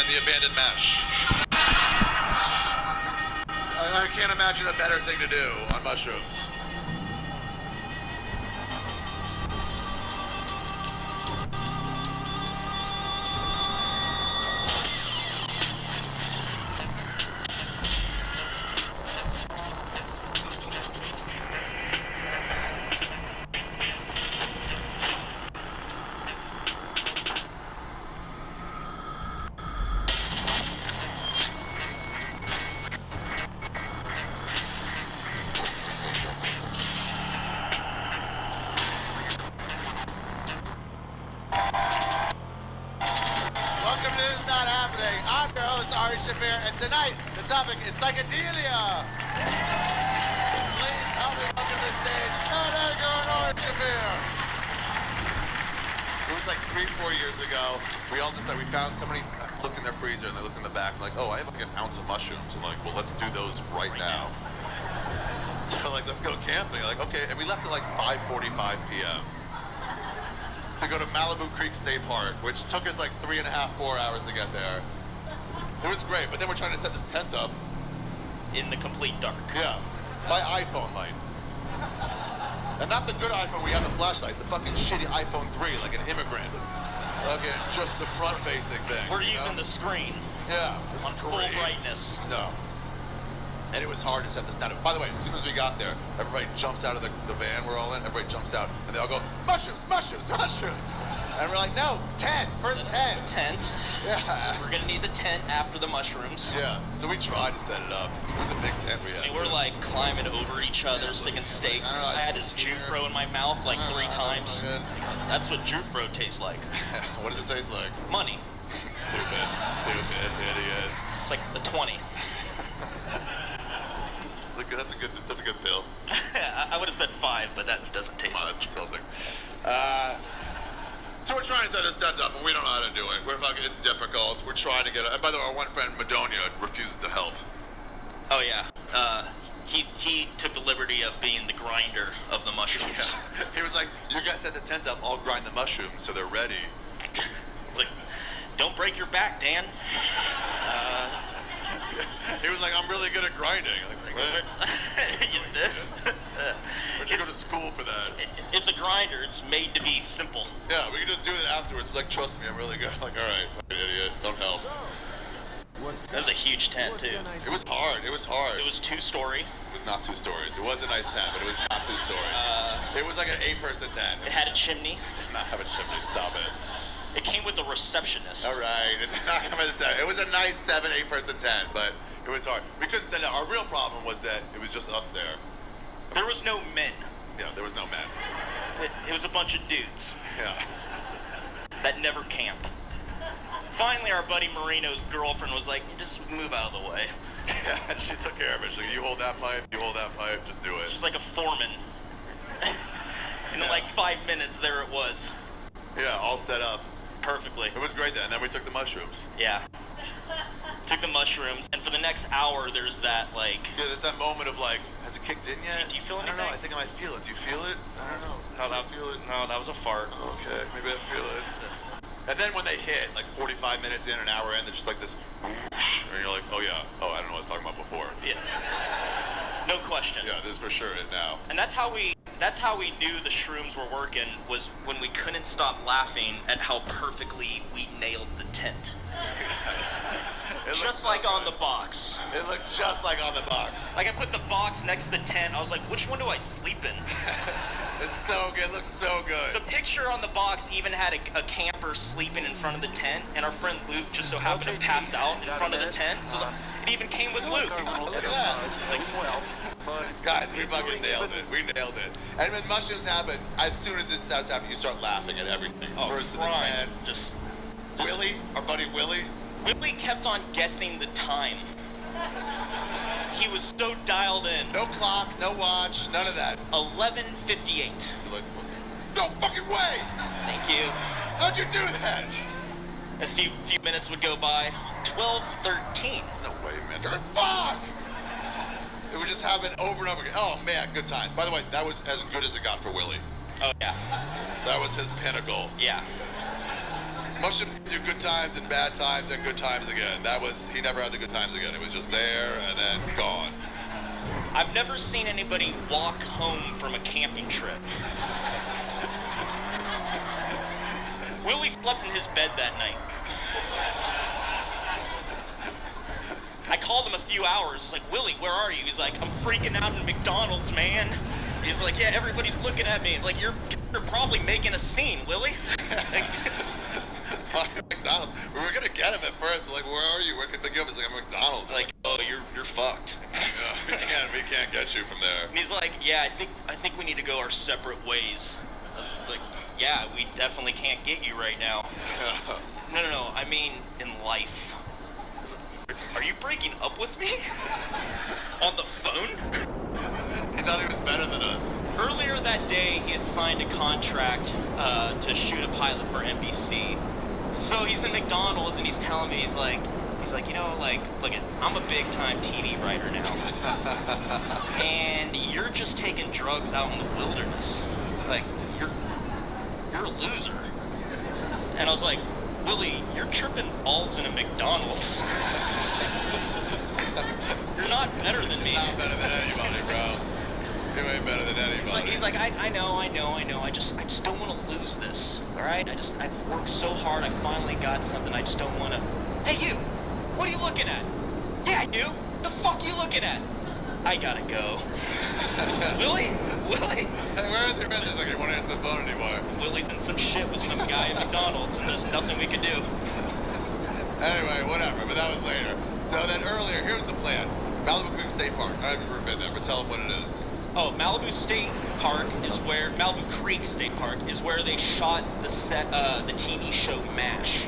the abandoned mesh. I can't imagine a better thing to do on mushrooms. And tonight, the topic is psychedelia. Please help me welcome to the stage, It was like 3-4 years ago. We all decided, we found somebody looked in their freezer and they looked in the back like, oh, I have like an ounce of mushrooms. I'm like, well, let's do those right now. So like, let's go camping. Like, okay, and we left at like 5:45 p.m. to go to Malibu Creek State Park, which took us like 3.5-4 hours to get there. It was great, but then we're trying to set this tent up in the complete dark. Yeah, my iPhone light. And not the good iPhone we have the flashlight, the fucking shitty iPhone 3, like an immigrant. Okay, just the front-facing thing. We're using the screen. Yeah, on full brightness. No. And it was hard to set this down. By the way, as soon as we got there, everybody jumps out of the van we're all in. Everybody jumps out, and they all go, mushrooms, mushrooms, mushrooms. And we're like, no, tent, first tent. Tent. Yeah. We're gonna need the tent after the mushrooms. Yeah. So we tried to set it up. It was a big tent we had. I mean, we're like climbing over each other, sticking stakes. I had this Jufro in my mouth like 3 times. That's what Jufro tastes like. What does it taste like? Money. Stupid idiot. It's like the 20. That's a good pill. I would have said 5, but that doesn't taste like. That's insulting. So we're trying to set this tent up, and we don't know how to do it. It's difficult. We're trying to get it. And by the way, our one friend Madonia refuses to help. Oh yeah. He took the liberty of being the grinder of the mushrooms. Yeah. He was like, "You guys set the tent up. I'll grind the mushrooms so they're ready." It's like, don't break your back, Dan. He was like, "I'm really good at grinding." Like, this? Where'd you go to school for that? It's a grinder. It's made to be simple. Yeah, we can just do it afterwards. Like, trust me, I'm really good. Like, all right, idiot, don't help. It was a huge tent too. It was hard. It was hard. It was 2-story. It was not 2 stories. It was a nice tent, but it was not 2 stories. It was like an 8-person tent. It had a chimney. It did not have a chimney. Stop it. It came with a receptionist. All right. It did not come with a tent. It was a nice 7-8-person tent, but it was hard. We couldn't send it. Our real problem was that it was just us there. There was no men. Yeah, there was no men. It was a bunch of dudes. Yeah. That never camp. Finally, our buddy Marino's girlfriend was like, just move out of the way. Yeah, and she took care of it. She's like, you hold that pipe, just do it. She's like a foreman. In like 5 minutes, there it was. Yeah, all set up. Perfectly. It was great then. And then we took the mushrooms. Yeah. Took the mushrooms, and for the next hour, there's that, like... Yeah, there's that moment of, like, has it kicked in yet? Do you feel anything? I don't know. I think I might feel it. Do you feel it? I don't know. How do you feel it? No, that was a fart. Okay, maybe I feel it. And then when they hit, like 45 minutes in, an hour in, they're just like this whoosh, and you're like, oh yeah, oh, I don't know what I was talking about before. Yeah. No question. Yeah, this is for sure it now. And that's how we knew the shrooms were working, was when we couldn't stop laughing at how perfectly we nailed the tent. Just like on the box. It looked just like on the box. Like I put the box next to the tent, I was like, which one do I sleep in? It's so good, it looks so good. The picture on the box even had a camper sleeping in front of the tent, and our friend Luke just so happened to pass out in front of the tent, so it even came with Luke. Look at that. Guys, we fucking nailed it. We nailed it. And when mushrooms happen, as soon as it starts happening, you start laughing at everything. Oh, First in the tent. Just Willie, our buddy Willie. Willie kept on guessing the time. He was so dialed in. No clock, no watch, none of that. 11:58. You're like, no fucking way! Thank you. How'd you do that? A few minutes would go by. 12:13. No way, man. Fuck! It would just happen over and over again. Oh man, good times. By the way, that was as good as it got for Willie. Oh yeah. That was his pinnacle. Yeah. Mushrooms do good times and bad times and good times again. He never had the good times again. It was just there and then gone. I've never seen anybody walk home from a camping trip. Willie slept in his bed that night. I called him a few hours. I was like, Willie, where are you? He's like, I'm freaking out in McDonald's, man. He's like, yeah, everybody's looking at me. Like, you're probably making a scene, Willie. McDonald's. We were gonna get him at first. We're like, where are you? Where can we pick you up? It's like, I'm at McDonald's. Like, oh, you're fucked. Yeah, we can't get you from there. And he's like, yeah, I think we need to go our separate ways. I was like, yeah, we definitely can't get you right now. No, I mean in life. I was like, are you breaking up with me? On the phone? He thought he was better than us. Earlier that day, he had signed a contract to shoot a pilot for NBC. So he's in McDonald's and he's telling me, he's like, you know, like, look, I'm a big time TV writer now, and you're just taking drugs out in the wilderness. Like, you're a loser. And I was like, Willie, you're tripping balls in a McDonald's. You're not better than me. Not better than anybody, bro. You ain't better than anybody. He's like, I know. I just don't want to lose this. All right. I've worked so hard. I finally got something. I just don't want to. Hey, you. What are you looking at? Yeah, you. The fuck you looking at? I gotta go. Willie? Hey, where is your business? Like, you won't answer the phone anymore. Willie's in some shit with some guy at McDonald's, and there's nothing we can do. Anyway, whatever. But that was later. So then earlier, here's the plan. Malibu Creek State Park. I've never been there, but tell them what it is. Oh, Malibu Creek State Park is where they shot the TV show MASH.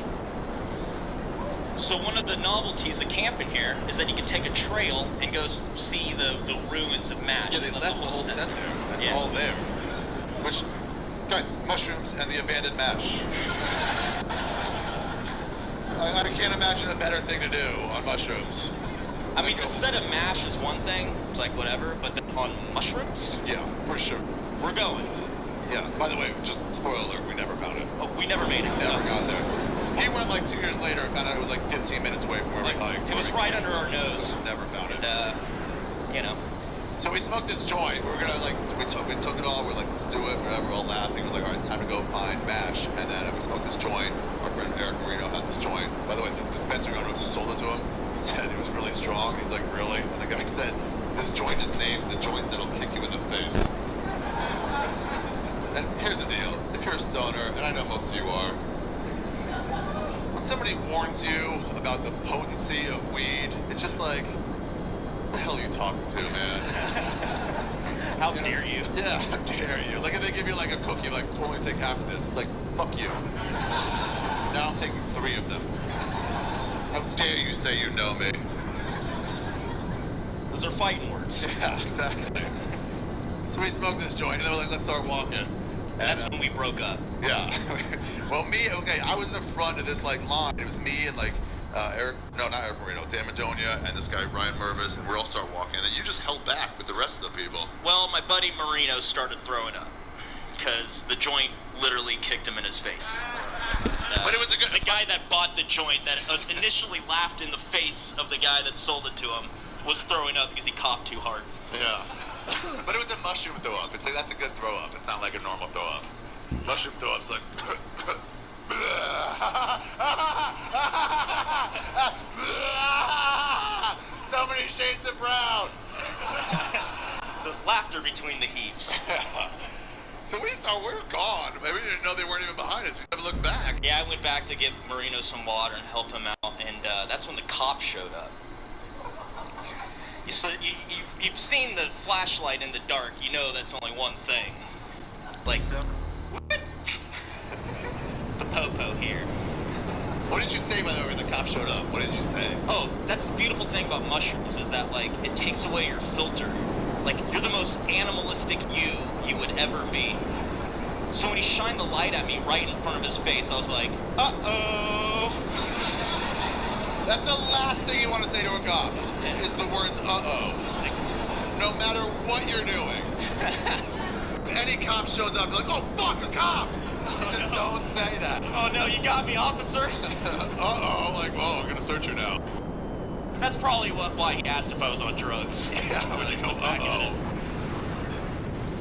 So one of the novelties of camping here is that you can take a trail and go see the ruins of MASH. Yeah, they left the whole set there. That's all there. Which, guys, mushrooms and the abandoned MASH. I can't imagine a better thing to do on mushrooms. I mean, the set of MASH is one thing, it's like whatever, but then on mushrooms? Yeah, for sure. We're going. Yeah, by the way, just spoiler alert, we never found it. Oh, we never made it. Never got there. He went like 2 years later and found out it was like 15 minutes away from where we hiked. It was right under our nose. Never found it. And, you know. So we smoked this joint. We were gonna like, we took it all. We're like, let's do it. Whatever. We're all laughing. We're like, all right, it's time to go find MASH. And then we smoked this joint. Our friend Eric Marino had this joint. By the way, the dispensary owner who sold it to him said it was really strong. He's like, really? And the guy said, this joint is named the joint that'll kick you in the face. And here's the deal. If you're a stoner, and I know most of you are, when somebody warns you about the potency of weed, it's just like, what the hell are you talking to, man? How dare you? Yeah, how dare you? Like if they give you like a cookie, like, only take half of this, it's like, fuck you. Now I'm taking 3 of them. How dare you say you know me? Those are fighting words. Yeah, exactly. So we smoked this joint, and then we're like, let's start walking. And that's when we broke up. Yeah. Well, I was in the front of this, like, line. It was me and, like, not Eric Marino, Dan Madonia, and this guy, Ryan Mervis, and we all start walking. And then you just held back with the rest of the people. Well, my buddy Marino started throwing up, because the joint literally kicked him in his face. But it was the guy that bought the joint, that initially laughed in the face of the guy that sold it to him, was throwing up because he coughed too hard. Yeah. But it was a mushroom throw up. It's like, that's a good throw up. It's not like a normal throw up. Mushroom throw up's like. So many shades of brown. The laughter between the heaves. So we were gone. We didn't know they weren't even behind us. We never looked back. Yeah, I went back to give Marino some water and help him out, and that's when the cops showed up. You've seen the flashlight in the dark. You know that's only one thing. Like, what? The popo here. What did you say, by the way, when the cops showed up? What did you say? Oh, that's the beautiful thing about mushrooms is that, like, it takes away your filter. Like, you're the most animalistic you would ever be. So when he shined the light at me right in front of his face, I was like, uh-oh. That's the last thing you want to say to a cop, is the words, uh-oh. Like, no matter what you're doing. Any cop shows up, you're like, oh, fuck, a cop. Just no. don't say that. Oh no, you got me, officer. Uh-oh, like, well, I'm gonna search you now. That's probably why he asked if I was on drugs. Yeah, when you go, uh-oh.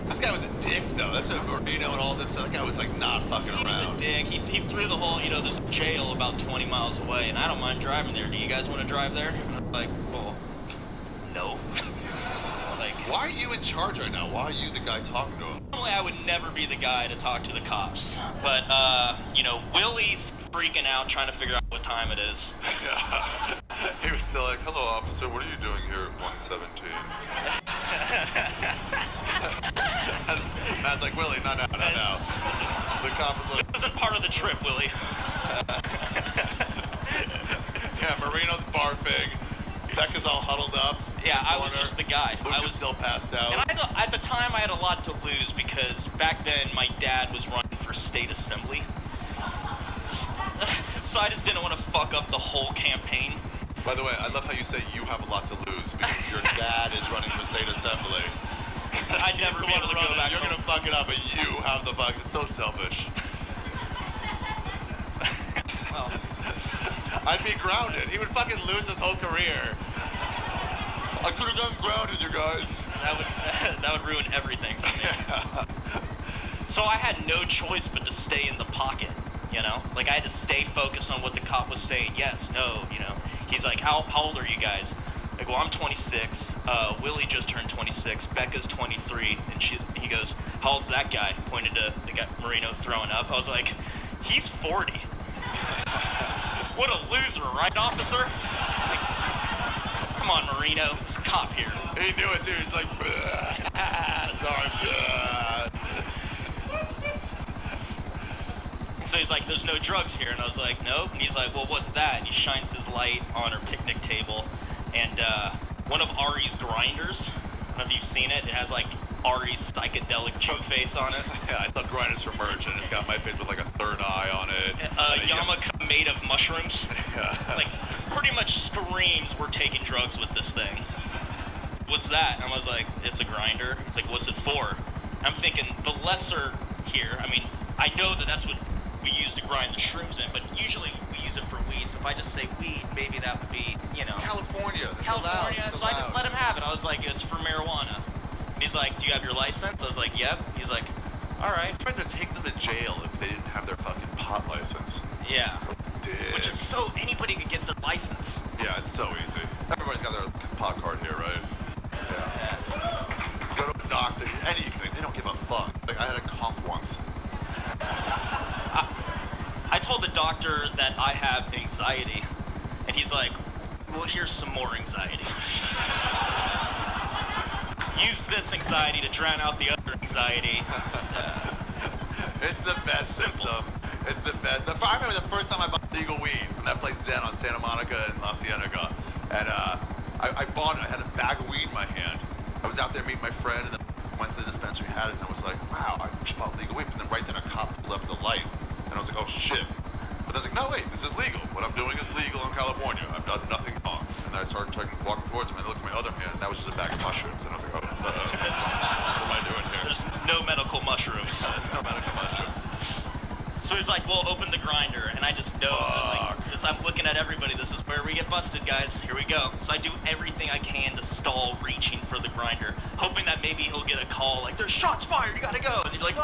This guy was a dick, though. That's what Marino and all them said. That guy was, like, not fucking He was around. a dick. He threw the whole, there's a jail about 20 miles away, and I don't mind driving there. Do you guys want to drive there? And I'm like, well, no. Like, why are you in charge right now? Why are you the guy talking to him? Normally, I would never be the guy to talk to the cops. But, Willie's freaking out trying to figure out what time it is. Yeah. He was still like, hello, officer, what are you doing here at 117? Matt's like, Willie, not now. The cop was like... This isn't part of the trip, Willie. Yeah, Marino's barfing. Becca's all huddled up. Yeah, I was just the guy. I was still passed out. And at the time, I had a lot to lose because back then my dad was running for state assembly. So I just didn't want to fuck up the whole campaign. By the way, I love how you say you have a lot to lose because your dad is running for state assembly. I'd never be able to go back You're home. gonna fuck it up, but you have the fuck. It's so selfish. Well, I'd be grounded. He would fucking lose his whole career. I could have gotten grounded, you guys. that would ruin everything for me. So I had no choice but to stay in the pocket, Like, I had to stay focused on what the cop was saying. Yes, no, He's like, how old are you guys? Like, well, I'm 26. Willie just turned 26. Becca's 23. And he goes, how old's that guy? Pointed to the guy, Marino, throwing up. I was like, he's 40. What a loser, right, officer? Like, come on, Marino. There's a cop here. He knew it, too. He's like, sorry. So he's like, there's no drugs here. And I was like, nope. And he's like, well, what's that? And he shines his light on her picnic table. And one of Ari's grinders, I don't know if you've seen it. It has, like, Ari's psychedelic choke face on it. Yeah, I thought grinders for merch, and it's got my face with, like, a third eye on it. Yarmulke made of mushrooms. Yeah. Like, pretty much screams we're taking drugs with this thing. What's that? And I was like, it's a grinder. It's like, what's it for? I'm thinking, the lesser here, I mean, I know that that's what we use to grind the shrooms in, but usually we use it for weed, so if I just say weed, maybe that would be, It's California. It's California, allowed. so I just let him have it. I was like, it's for marijuana. And he's like, do you have your license? I was like, yep. He's like, all right. I tried to take them to jail if they didn't have their fucking pot license. Yeah. Dick. Which is so anybody could get their license. Yeah, it's so easy. Everybody's got their pot card here, right? Yeah. Go to a doctor, anything. They don't give a fuck. Like, I had a cough once. I told the doctor that I have anxiety, and he's like, well, here's some more anxiety. Use this anxiety to drown out the other anxiety. It's the best system. It's the best. I remember the first time I bought legal weed from that place Zen on Santa Monica and La Cienega. And I bought it. I had a bag of weed in my hand. I was out there meeting my friend, and then went to the dispensary, had it, and I was like, wow, I just bought legal weed. And then right then a cop pulled up the light. And I was like, oh, shit. But I was like, no, wait, this is legal. What I'm doing is legal in California. I've done nothing wrong. And then I started walking towards him, and I looked at my other hand, and that was just a bag of mushrooms. And I was like, oh, what am I doing here? There's no medical mushrooms. No medical mushrooms. So he's like, well, open the grinder. And I just know, because I'm looking at everybody, this is where we get busted, guys. Here we go. So I do everything I can to stall reaching for the grinder, hoping that maybe he'll get a call, like, there's shots fired, you gotta go. And he'd be like,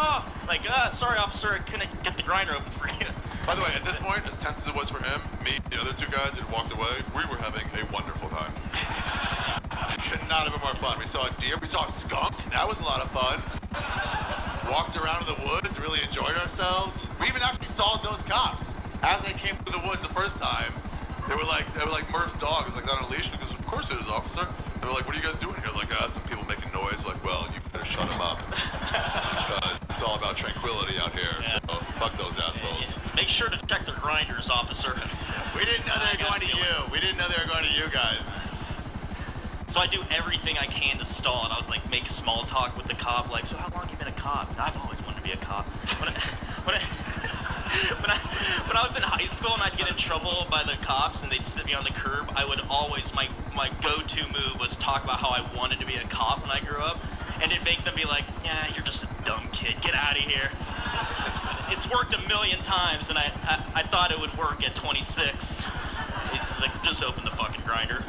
sorry, officer, I couldn't get the grinder open for you. By the way, at this point, as tense as it was for him, me, the other two guys had walked away, we were having a wonderful time. Could not have been more fun. We saw a deer, we saw a skunk, that was a lot of fun. Walked around in the woods, really enjoyed ourselves. We even actually saw those cops. As they came through the woods the first time, they were like Murph's dog. It was like on a leash, because of course it is, officer. They were like, what are you guys doing here? Like, some people making noise. We're like, well, you better shut them up. Because it's all about tranquility out here, yeah. So fuck those assholes. Yeah. Make sure to check their grinders, officer. We didn't know they were going to you. We didn't know they were going to you guys. So I do everything I can to stall, and I would, like, make small talk with the cop, like, so how long have you been a cop? And I've always wanted to be a cop. When I was in high school and I'd get in trouble by the cops and they'd sit me on the curb, I would always, my go-to move was talk about how I wanted to be a cop when I grew up, and it'd make them be like, yeah, you're just a dumb kid, get out of here. it's worked a million times, and I thought it would work at 26. He's like, just open the fucking grinder.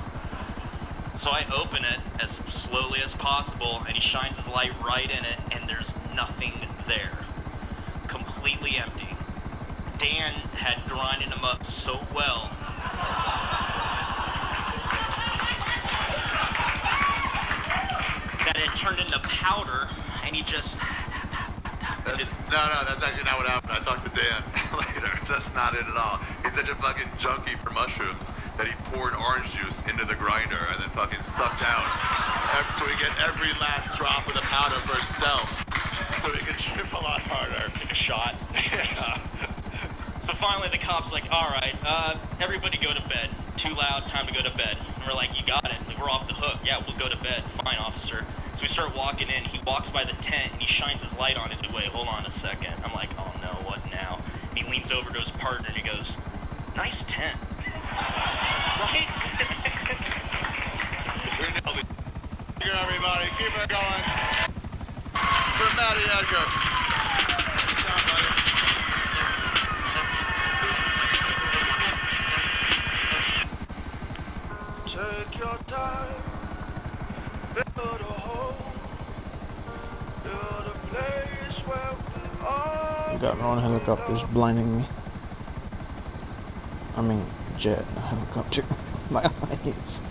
So I open it as slowly as possible, and he shines his light right in it, and there's nothing there. Completely empty. Dan had grinded him up so well that it turned into powder, and he just... No, that's actually not what happened. I talked to Dan later. That's not it at all. He's such a fucking junkie for mushrooms that he poured orange juice into the grinder and then fucking sucked out. So he get every last drop of the powder for himself. So he could trip a lot harder. Take a shot. Yeah. So finally the cop's like, all right, everybody go to bed. Too loud, time to go to bed. And we're like, you got it. Like, we're off the hook. Yeah, we'll go to bed. Fine, officer. So we start walking in. He walks by the tent, and he shines his light on. He's like, wait, hold on a second. I'm like, oh no, what now? And he leans over to his partner, and he goes, nice tent. Right? We nailed it. Thank you, everybody. Keep it going. For Matty Edgar. Good job, buddy. Take your time. Build a home. Build a place where we all... I got my own helicopters blinding me. I mean, jet, not helicopter. My eyes.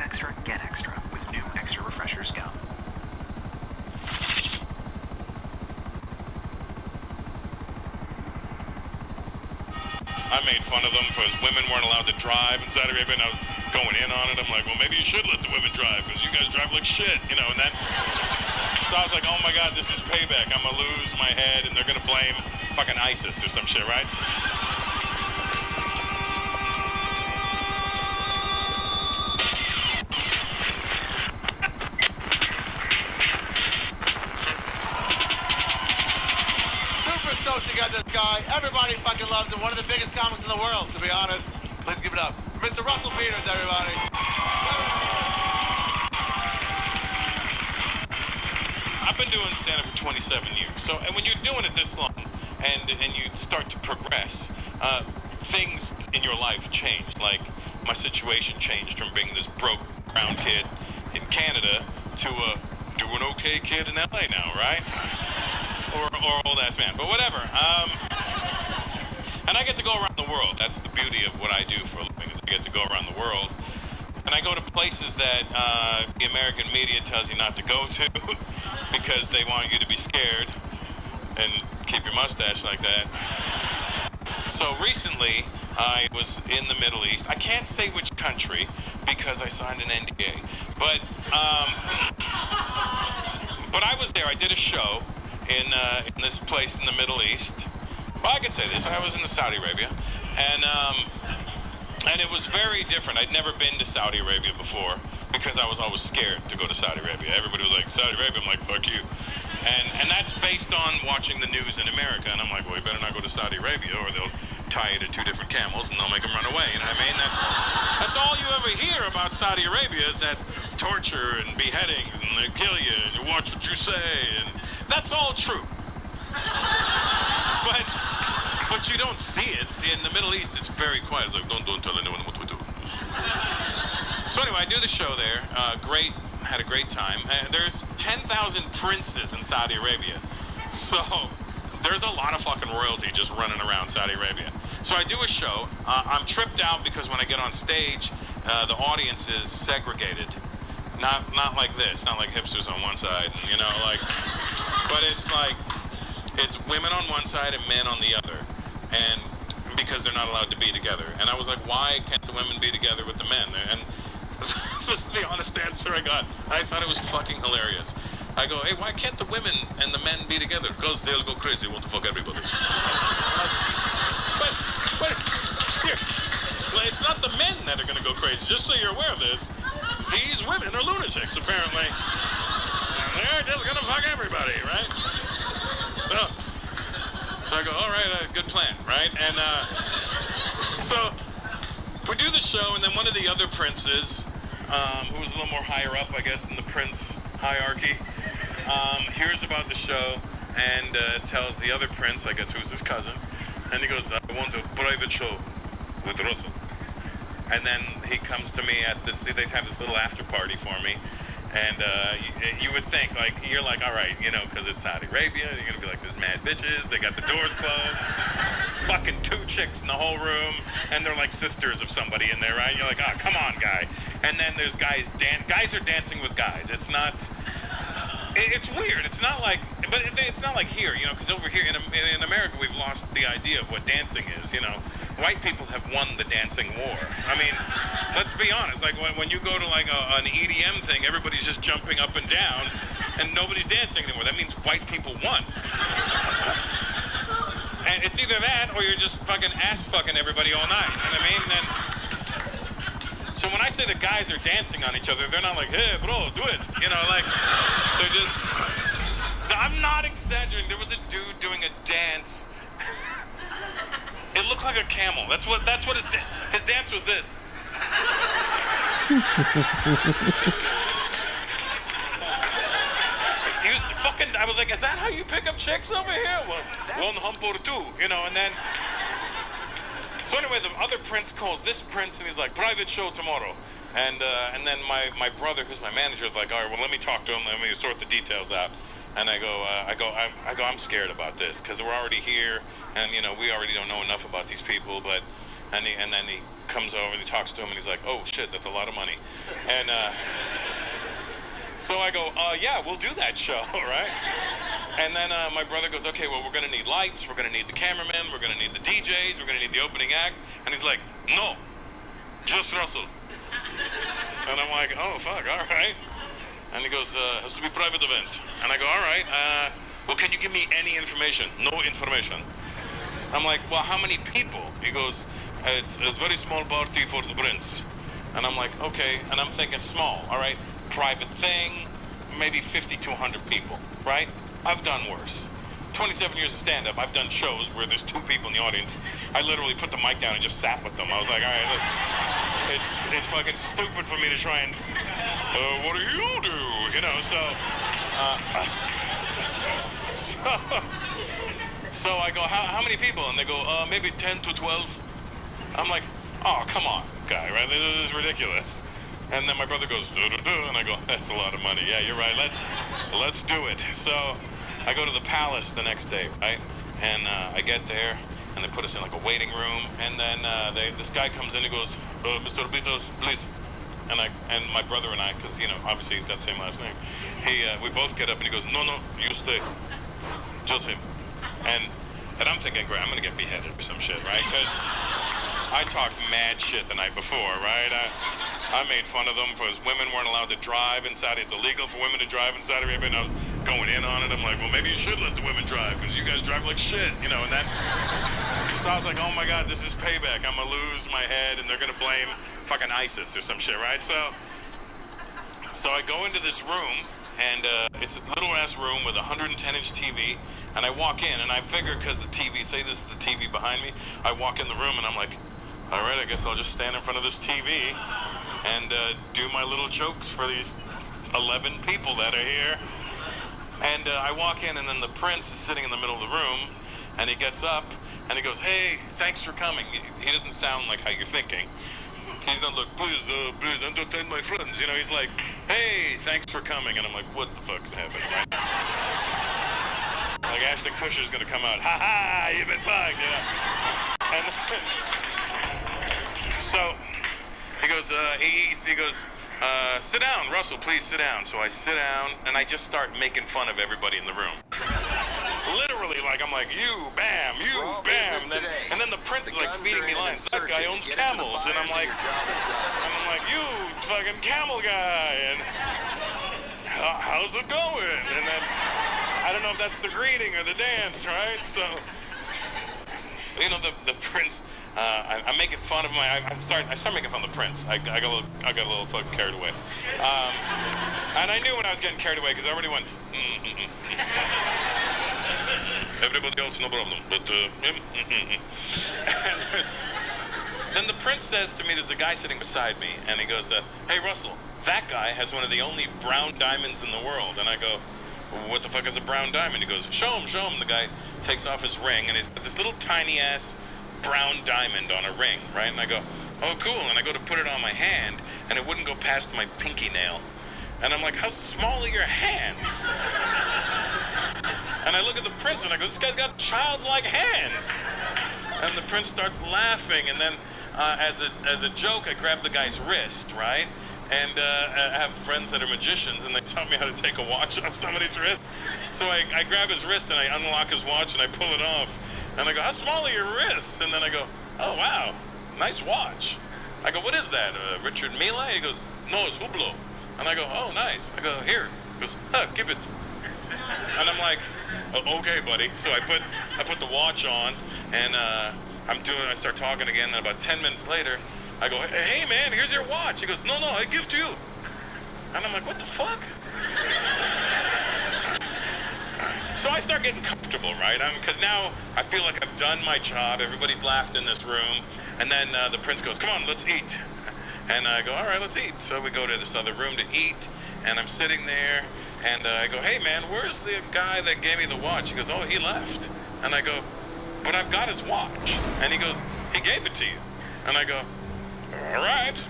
Extra, get extra with new extra refreshers gum. I made fun of them because women weren't allowed to drive in Saudi Arabia, and I was going in on it. I'm like, well, maybe you should let the women drive because you guys drive like shit, you know, and then... So I was like, oh my God, this is payback. I'm gonna lose my head, and they're gonna blame fucking ISIS or some shit, right? You got this guy. Everybody fucking loves him. One of the biggest comics in the world, to be honest. Please give it up for Mr. Russell Peters, everybody. I've been doing stand-up for 27 years. So, and when you're doing it this long, and you start to progress, things in your life change. Like my situation changed from being this broke brown kid in Canada to a doing okay kid in LA now, right? Or old ass man, but whatever. And I get to go around the world. That's the beauty of what I do for a living, is I get to go around the world. And I go to places that the American media tells you not to go to because they want you to be scared and keep your mustache like that. So recently, I was in the Middle East. I can't say which country because I signed an NDA. But I was there. I did a show in this place in the Middle East. Well, I could say this. I was in Saudi Arabia, and it was very different. I'd never been to Saudi Arabia before because I was always scared to go to Saudi Arabia. Everybody was like, Saudi Arabia? I'm like, fuck you. And that's based on watching the news in America. And I'm like, well, you better not go to Saudi Arabia or they'll tie you to two different camels and they'll make them run away. You know what I mean? That's all you ever hear about Saudi Arabia is that torture and beheadings and they kill you and you watch what you say. And that's all true. But you don't see it. In the Middle East, it's very quiet. It's like, don't tell anyone what we do. So anyway, I do the show there. Had a great time. There's 10,000 princes in Saudi Arabia. So there's a lot of fucking royalty just running around Saudi Arabia. So I do a show. I'm tripped out because when I get on stage, the audience is segregated. Not like this, not like hipsters on one side, you know, like, but it's like, it's women on one side and men on the other, and because they're not allowed to be together. And I was like, why can't the women be together with the men? And this is the honest answer I got. I thought it was fucking hilarious. I go, hey, why can't the women and the men be together? Because they'll go crazy, want to fuck everybody. but here, well, it's not the men that are going to go crazy. Just so you're aware of this, these women are lunatics, apparently. And they're just going to fuck everybody, right? So I go, all right, good plan, right? And so we do the show, and then one of the other princes, who was a little more higher up, I guess, in the prince hierarchy, hears about the show and tells the other prince, I guess, who's his cousin, and he goes, I want a private show with Russell. And then he comes to me at this, they'd have this little after party for me. And you would think, like, you're like, all right, you know, because it's Saudi Arabia, you're going to be like, there's mad bitches, they got the doors closed, fucking 2 chicks in the whole room, and they're like sisters of somebody in there, right? You're like, oh, come on, guy. And then there's guys are dancing with guys. It's not, it's weird. It's not like, but it's not like here, you know, because over here in America, we've lost the idea of what dancing is, you know. White people have won the dancing war. I mean, let's be honest. Like when you go to like an EDM thing, everybody's just jumping up and down, and nobody's dancing anymore. That means white people won. And it's either that or you're just fucking ass fucking everybody all night. You know what I mean? And so when I say the guys are dancing on each other, they're not like, hey, bro, do it. You know, like they're just. I'm not exaggerating. There was a dude doing a dance. It looked like a camel. That's what his dance was this. He was fucking, I was like, is that how you pick up chicks over here? Well, one hump or two, you know, and then. So anyway, the other prince calls this prince and he's like, private show tomorrow. And then my brother, who's my manager, is like, all right, well, let me talk to him, let me sort the details out. And I go, I'm scared about this because we're already here, and you know we already don't know enough about these people. But and then he comes over and he talks to him, and he's like, oh shit, that's a lot of money. And so I go, yeah, we'll do that show, right? And then my brother goes, okay, well we're gonna need lights, we're gonna need the cameramen, we're gonna need the DJs, we're gonna need the opening act. And he's like, no, just Russell. And I'm like, oh fuck, all right. And he goes, has to be private event. And I go, all right, well, can you give me any information? No information. I'm like, well, how many people? He goes, it's a very small party for the prince. And I'm like, okay. And I'm thinking small, all right? Private thing, maybe 50 to 100 people, right? I've done worse. 27 years of stand-up, I've done shows where there's 2 people in the audience. I literally put the mic down and just sat with them. I was like, all right, listen, it's fucking stupid for me to try and, what do you do? You know, so I go, how many people? And they go, maybe 10 to 12. I'm like, oh, come on, guy, right? This is ridiculous. And then my brother goes, and I go, that's a lot of money. Yeah, you're right. Let's do it. So I go to the palace the next day, right? And I get there, and they put us in like a waiting room. And then this guy comes in and goes, Mr. Orbitos, please. And my brother and I, because, you know, obviously he's got the same last name. We both get up, and he goes, no, you stay. Just him. And I'm thinking, great, I'm going to get beheaded or some shit, right? Because I talked mad shit the night before, right? I made fun of them because women weren't allowed to drive in Saudi. It's illegal for women to drive in Saudi Arabia, and I was going in on it. I'm like, well, maybe you should let the women drive because you guys drive like shit, you know, and that. So I was like, oh my God, this is payback. I'm going to lose my head, and they're going to blame fucking ISIS or some shit, right? So I go into this room, and it's a little-ass room with a 110-inch TV, and I walk in, and I figure because the TV, say this is the TV behind me, I walk in the room, and I'm like, all right, I guess I'll just stand in front of this TV and do my little jokes for these 11 people that are here. And I walk in, and then the prince is sitting in the middle of the room, and he gets up, and he goes, hey, thanks for coming. He doesn't sound like how you're thinking. He's not like, please entertain my friends. You know, he's like, hey, thanks for coming. And I'm like, what the fuck's happening, right? Like Ashton Kutcher's gonna come out, ha, you've been bugged, you know. And so He goes, sit down, Russell, please sit down. So I sit down, and I just start making fun of everybody in the room. Literally, like, I'm like, you, bam, bam. And then the prince is like feeding me lines. That guy owns camels. And I'm like, you fucking camel guy. And how's it going? And then, I don't know if that's the greeting or the dance, right? So, you know, the prince, I'm making fun of I start making fun of the prince. I got a little fucking carried away. And I knew when I was getting carried away because I already went, everybody else, no problem. But, and then the prince says to me, there's a guy sitting beside me, and he goes, hey, Russell, that guy has one of the only brown diamonds in the world. And I go, what the fuck is a brown diamond? He goes, show him. The guy takes off his ring, and he's got this little tiny ass brown diamond on a ring, right? And I go, oh, cool. And I go to put it on my hand, and it wouldn't go past my pinky nail. And I'm like, how small are your hands? And I look at the prince, and I go, this guy's got childlike hands. And the prince starts laughing, and then as a joke, I grab the guy's wrist, right? And I have friends that are magicians, and they taught me how to take a watch off somebody's wrist. So I grab his wrist, and I unlock his watch, and I pull it off. And I go, how small are your wrists? And then I go, oh, wow, nice watch. I go, what is that, Richard Mille? He goes, no, it's Hublot. And I go, oh, nice. I go, here. He goes, give it. And I'm like, oh, okay, buddy. So I put the watch on, and I start talking again. And about 10 minutes later, I go, hey, man, here's your watch. He goes, no, I give to you. And I'm like, what the fuck? So I start getting comfortable, right? Because now I feel like I've done my job. Everybody's laughed in this room. And then the prince goes, come on, let's eat. And I go, all right, let's eat. So we go to this other room to eat. And I'm sitting there. And I go, hey, man, where's the guy that gave me the watch? He goes, oh, he left. And I go, but I've got his watch. And he goes, he gave it to you. And I go, all right.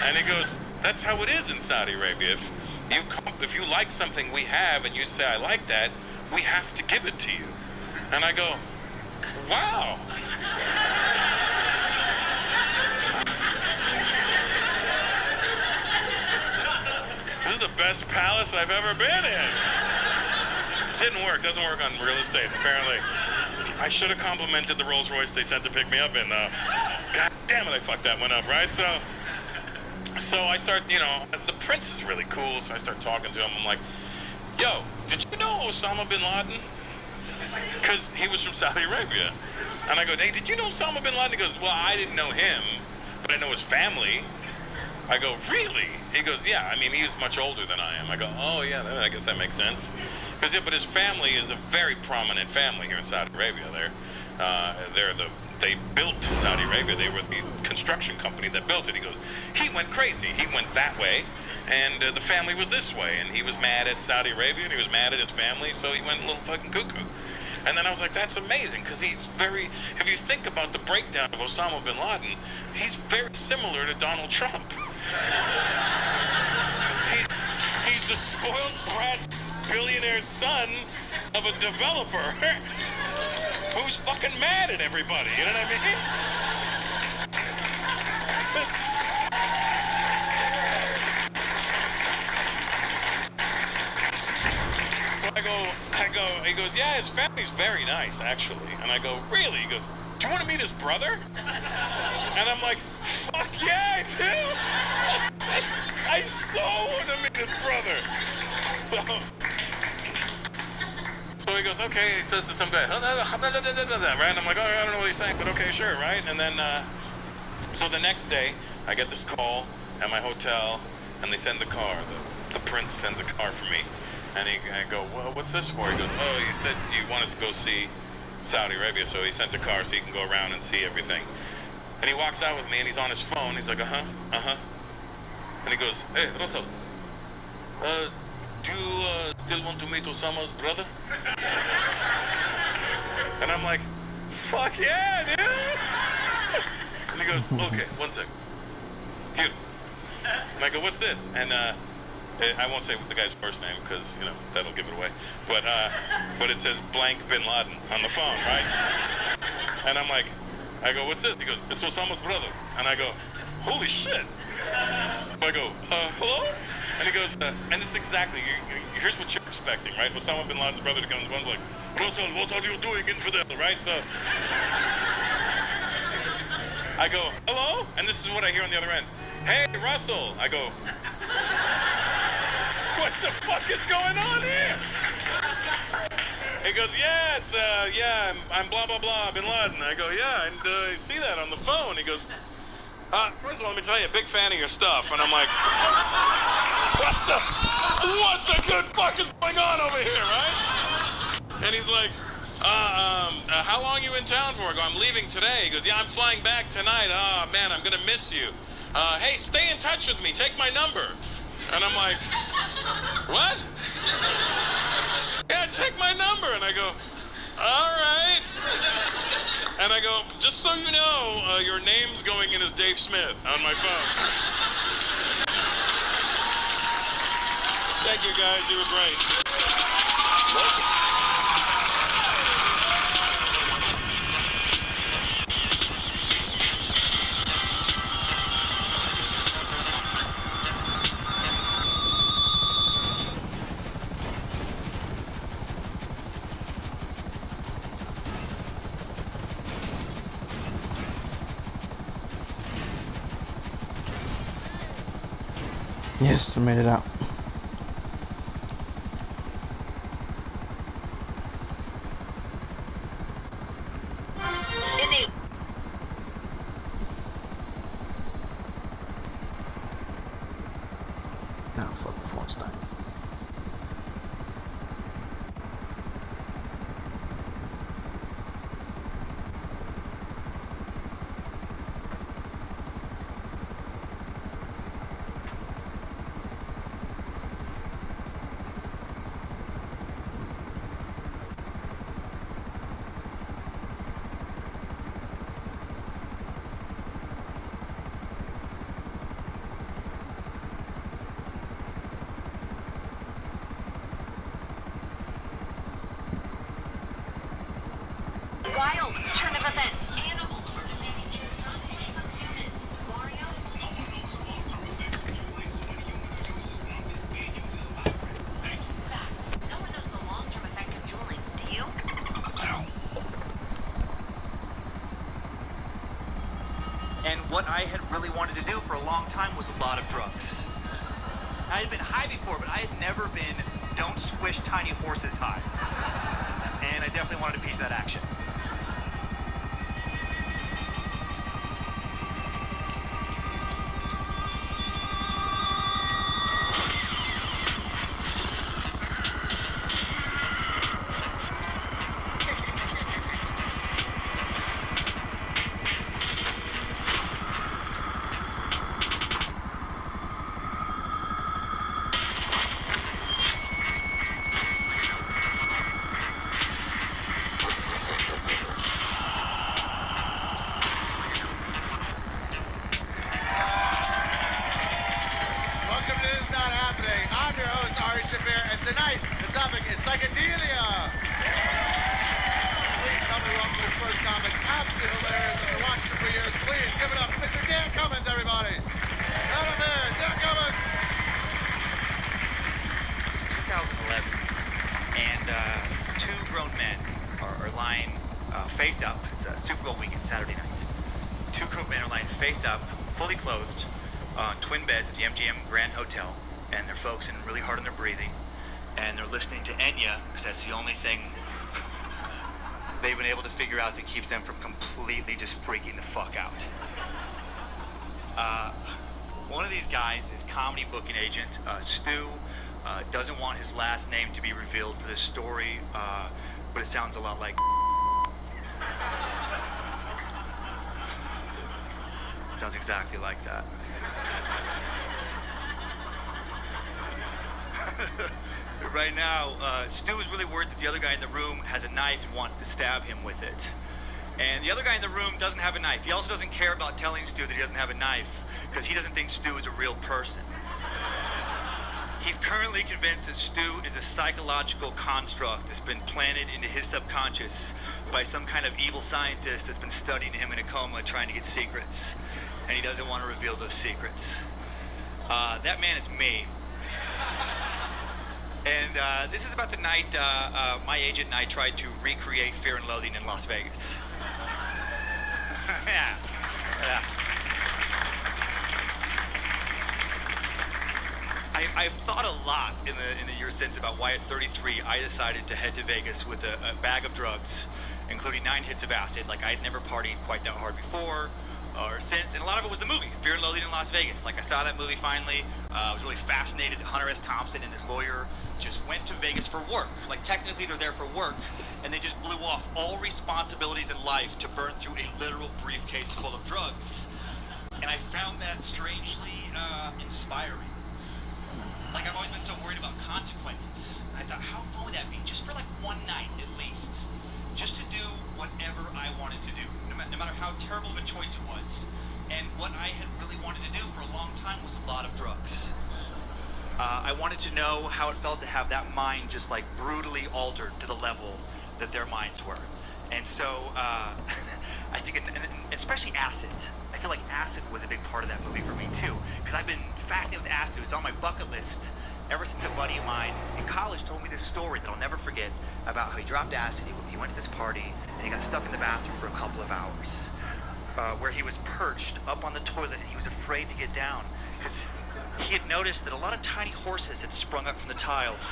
And he goes, that's how it is in Saudi Arabia. If you like something we have and you say, I like that, we have to give it to you. And I go, wow. This is the best palace I've ever been in. Didn't work. Doesn't work on real estate, apparently. I should have complimented the Rolls Royce they sent to pick me up in, though. God damn it, I fucked that one up, right? So I start, the prince is really cool, so I start talking to him. I'm like, yo, did you know Osama bin Laden? Because he was from Saudi Arabia. And I go, hey, did you know Osama bin Laden? He goes, well, I didn't know him, but I know his family. I go, really? He goes, yeah, I mean, he's much older than I am. I go, oh, yeah, I guess that makes sense. Because, yeah, but his family is a very prominent family here in Saudi Arabia. They built Saudi Arabia. They were the construction company that built it. He goes, he went crazy. He went that way, and the family was this way. And he was mad at Saudi Arabia, and he was mad at his family, so he went a little fucking cuckoo. And then I was like, that's amazing, because if you think about the breakdown of Osama bin Laden, he's very similar to Donald Trump. He's the spoiled brat billionaire son of a developer who's fucking mad at everybody, you know what I mean? So I go, he goes, yeah, his family's very nice, actually. And I go, really? He goes, do you want to meet his brother? And I'm like, fuck yeah, I do! I so want to meet his brother! So he goes, okay, he says to some guy, right? And I'm like, oh, I don't know what he's saying, but okay, sure, right? And then, so the next day, I get this call at my hotel, and they send the car. The prince sends a car for me. And I go, well, what's this for? He goes, oh, you said you wanted to go see Saudi Arabia, so he sent a car so he can go around and see everything. And he walks out with me, and he's on his phone. He's like, uh-huh. And he goes, hey, Russell, do you still want to meet Osama's brother? And I'm like, fuck yeah, dude! And he goes, okay, one sec. Here. And I go, what's this? And I won't say the guy's first name because, that'll give it away. But it says blank bin Laden on the phone, right? And I'm like, I go, what's this? He goes, it's Osama's brother. And I go, holy shit. I go, hello? And he goes, and this is exactly, here's what you're expecting, right? Osama bin Laden's brother to come to one, like, Russell, what are you doing, infidel, right? So, I go, hello? And this is what I hear on the other end. Hey, Russell. I go, what the fuck is going on here? He goes, yeah, it's, I'm blah, blah, blah, bin Laden. I go, yeah, and I see that on the phone. He goes, first of all, let me tell you, big fan of your stuff. And I'm like, what the good fuck is going on over here, right? And he's like, how long you in town for? I go, I'm leaving today. He goes, yeah, I'm flying back tonight. Oh, man, I'm going to miss you. Hey, stay in touch with me. Take my number. And I'm like, what? Yeah, take my number. And I go, all right. And I go, just so you know, your name's going in as Dave Smith on my phone. Thank you, guys. You were great. Yes, I made it out. Oh fuck, the phone's dying. Wild turn of events. No one knows the long-term effects of dueling, do you? And what I had really wanted to do for a long time was a lot of drugs. I had been high before, but I had never been don't squish tiny horses high. And I definitely wanted a piece of that action. And tonight, the topic is psychedelia. Please help me welcome this first comic. Absolutely hilarious. I've been watching it for years. Please give it up for Mr. Dan Cummins, everybody. Come up here, Dan Cummins. It's 2011, and two grown men are lying face up. It's a Super Bowl weekend, Saturday night. Two grown men are lying face up, fully clothed, on twin beds at the MGM Grand Hotel, and they're focusing really hard on their breathing, and they're listening to Enya, because that's the only thing they've been able to figure out that keeps them from completely just freaking the fuck out. One of these guys is comedy booking agent, Stu, doesn't want his last name to be revealed for this story, but it sounds a lot like sounds exactly like that. Right now, Stu is really worried that the other guy in the room has a knife and wants to stab him with it. And the other guy in the room doesn't have a knife. He also doesn't care about telling Stu that he doesn't have a knife, because he doesn't think Stu is a real person. He's currently convinced that Stu is a psychological construct that's been planted into his subconscious by some kind of evil scientist that's been studying him in a coma trying to get secrets. and he doesn't want to reveal those secrets. That man is me. And this is about the night my agent and I tried to recreate Fear and Loathing in Las Vegas. Yeah. I've thought a lot in the years since about why at 33 I decided to head to Vegas with a bag of drugs, including 9 hits of acid. Like, I had never partied quite that hard before or since, and a lot of it was the movie, Fear and Loathing in Las Vegas. Like, I saw that movie finally. I was really fascinated that Hunter S. Thompson and his lawyer just went to Vegas for work. Like, technically they're there for work, and they just blew off all responsibilities in life to burn through a literal briefcase full of drugs. And I found that strangely inspiring. Like, I've always been so worried about consequences. I thought, how fun would that be? Just for like one night at least. Just to do whatever I wanted to do, no matter how terrible of a choice it was. And what I had really wanted to do for a long time was a lot of drugs. I wanted to know how it felt to have that mind just like brutally altered to the level that their minds were. And so I think it's, and especially acid. I feel like acid was a big part of that movie for me too, because I've been fascinated with acid. It was on my bucket list ever since a buddy of mine in college told me this story that I'll never forget about how he dropped acid. He went to this party and he got stuck in the bathroom for a couple of hours, where he was perched up on the toilet and he was afraid to get down because he had noticed that a lot of tiny horses had sprung up from the tiles,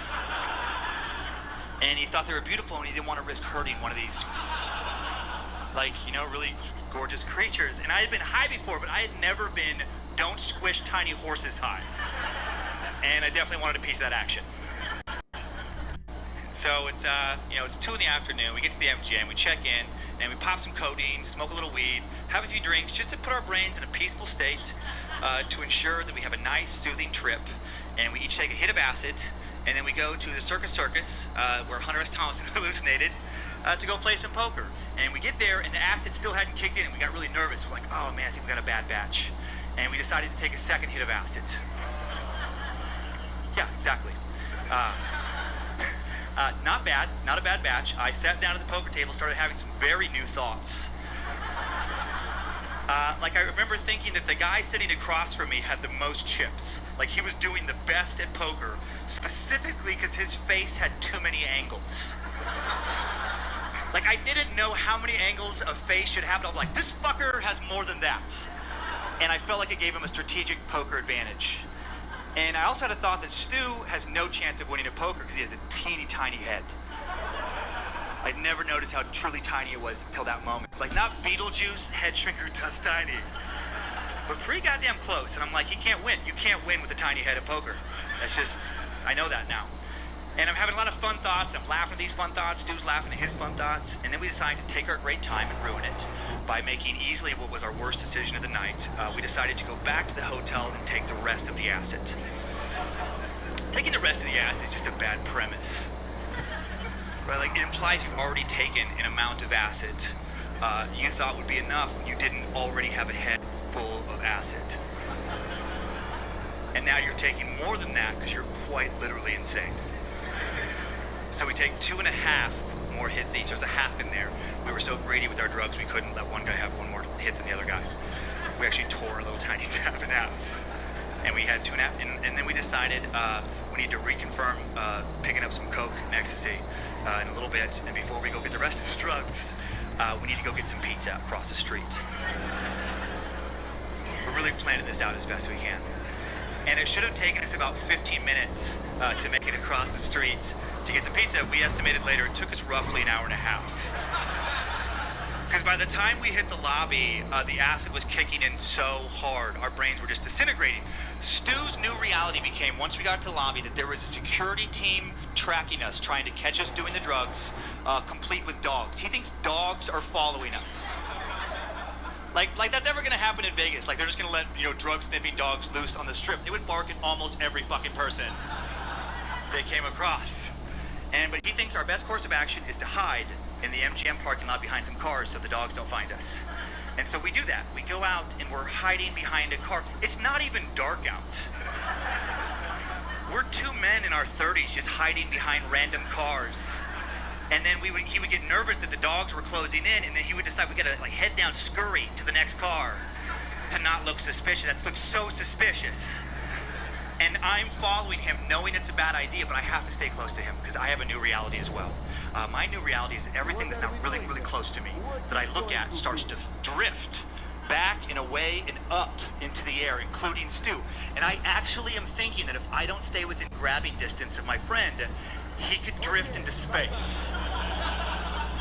and he thought they were beautiful and he didn't want to risk hurting one of these, like, you know, really gorgeous creatures. And I had been high before, but I had never been don't squish tiny horses high. And I definitely wanted a piece of that action. So it's it's 2 in the afternoon. We get to the MGM, we check in, and we pop some codeine, smoke a little weed, have a few drinks, just to put our brains in a peaceful state, to ensure that we have a nice, soothing trip. And we each take a hit of acid, and then we go to the Circus, where Hunter S. Thompson hallucinated, to go play some poker. And we get there, and the acid still hadn't kicked in, and we got really nervous. We're like, oh man, I think we got a bad batch. And we decided to take a second hit of acid. Yeah, exactly. Not bad, not a bad batch. I sat down at the poker table, started having some very new thoughts. Like, I remember thinking that the guy sitting across from me had the most chips. Like, he was doing the best at poker, specifically because his face had too many angles. Like, I didn't know how many angles a face should have. I was like, this fucker has more than that. And I felt like it gave him a strategic poker advantage. And I also had a thought that Stu has no chance of winning at poker because he has a teeny tiny head. I'd never noticed how truly tiny it was until that moment. Like, not Beetlejuice head shrinker does tiny, but pretty goddamn close. And I'm like, he can't win. You can't win with a tiny head at poker. That's just, I know that now. And I'm having a lot of fun thoughts. I'm laughing at these fun thoughts. Stu's laughing at his fun thoughts. And then we decided to take our great time and ruin it by making easily what was our worst decision of the night. We decided to go back to the hotel and take the rest of the acid. Taking the rest of the acid is just a bad premise. Right? Like, it implies you've already taken an amount of acid you thought would be enough when you didn't already have a head full of acid. And now you're taking more than that because you're quite literally insane. So we take 2.5 more hits each. There's a half in there. We were so greedy with our drugs, we couldn't let one guy have one more hit than the other guy. We actually tore a little tiny tab in half. And we had 2.5, and then we decided we need to reconfirm picking up some coke and ecstasy in a little bit. And before we go get the rest of the drugs, we need to go get some pizza across the street. We're really planning this out as best we can. And it should have taken us about 15 minutes to make it across the street to get some pizza. We estimated later it took us roughly an hour and a half. Because by the time we hit the lobby, the acid was kicking in so hard, our brains were just disintegrating. Stu's new reality became, once we got to the lobby, that there was a security team tracking us, trying to catch us doing the drugs, complete with dogs. He thinks dogs are following us. Like that's ever gonna happen in Vegas. Like, they're just gonna let, drug sniffing dogs loose on the strip. They would bark at almost every fucking person they came across. But he thinks our best course of action is to hide in the MGM parking lot behind some cars so the dogs don't find us. And so we do that. We go out and we're hiding behind a car. It's not even dark out. We're 2 men in our 30s just hiding behind random cars. And then he would get nervous that the dogs were closing in, and then he would decide we gotta head down, scurry to the next car. to not look suspicious. That looks so suspicious. And I'm following him knowing it's a bad idea, but I have to stay close to him because I have a new reality as well. My new reality is that everything that's now really, really close to me that I look at starts to drift back and away and up into the air, including Stu. And I actually am thinking that if I don't stay within grabbing distance of my friend, he could drift into space.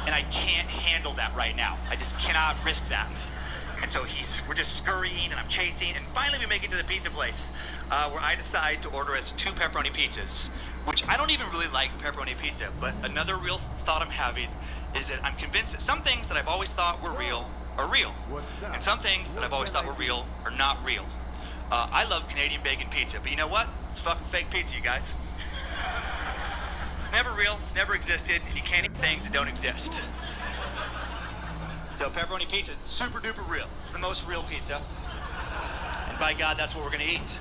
And I can't handle that right now. I just cannot risk that. And so we're just scurrying and I'm chasing, and finally we make it to the pizza place where I decide to order us 2 pepperoni pizzas, which I don't even really like pepperoni pizza, but another real thought I'm having is that I'm convinced that some things that I've always thought were real are real, and some things that I've always thought were real are not real. I love Canadian bacon pizza, but you know what? It's fucking fake pizza, you guys. It's never real, it's never existed, and you can't eat things that don't exist. So pepperoni pizza, super duper real. It's the most real pizza. And by God, that's what we're gonna eat.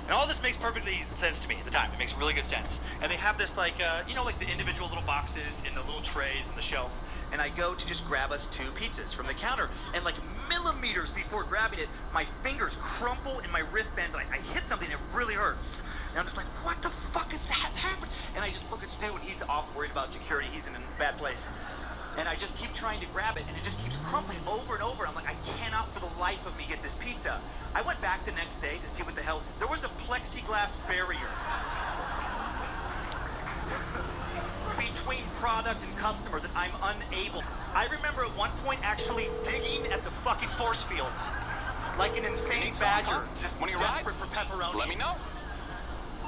And all this makes perfectly sense to me at the time. It makes really good sense. And they have this like, like the individual little boxes in the little trays on the shelf. And I go to just grab us 2 pizzas from the counter. And like millimeters before grabbing it, my fingers crumple in my wristbands. And I hit something that really hurts. And I'm just like, what the fuck is that happening? And I just look at Stu and he's off worried about security. He's in a bad place. And I just keep trying to grab it and it just keeps crumpling over and over. I'm like, I cannot for the life of me get this pizza. I went back the next day to see what the hell. There was a plexiglass barrier between product and customer that I'm unable. I remember at one point actually digging at the fucking force field like an insane badger, just desperate for pepperoni. Let me know.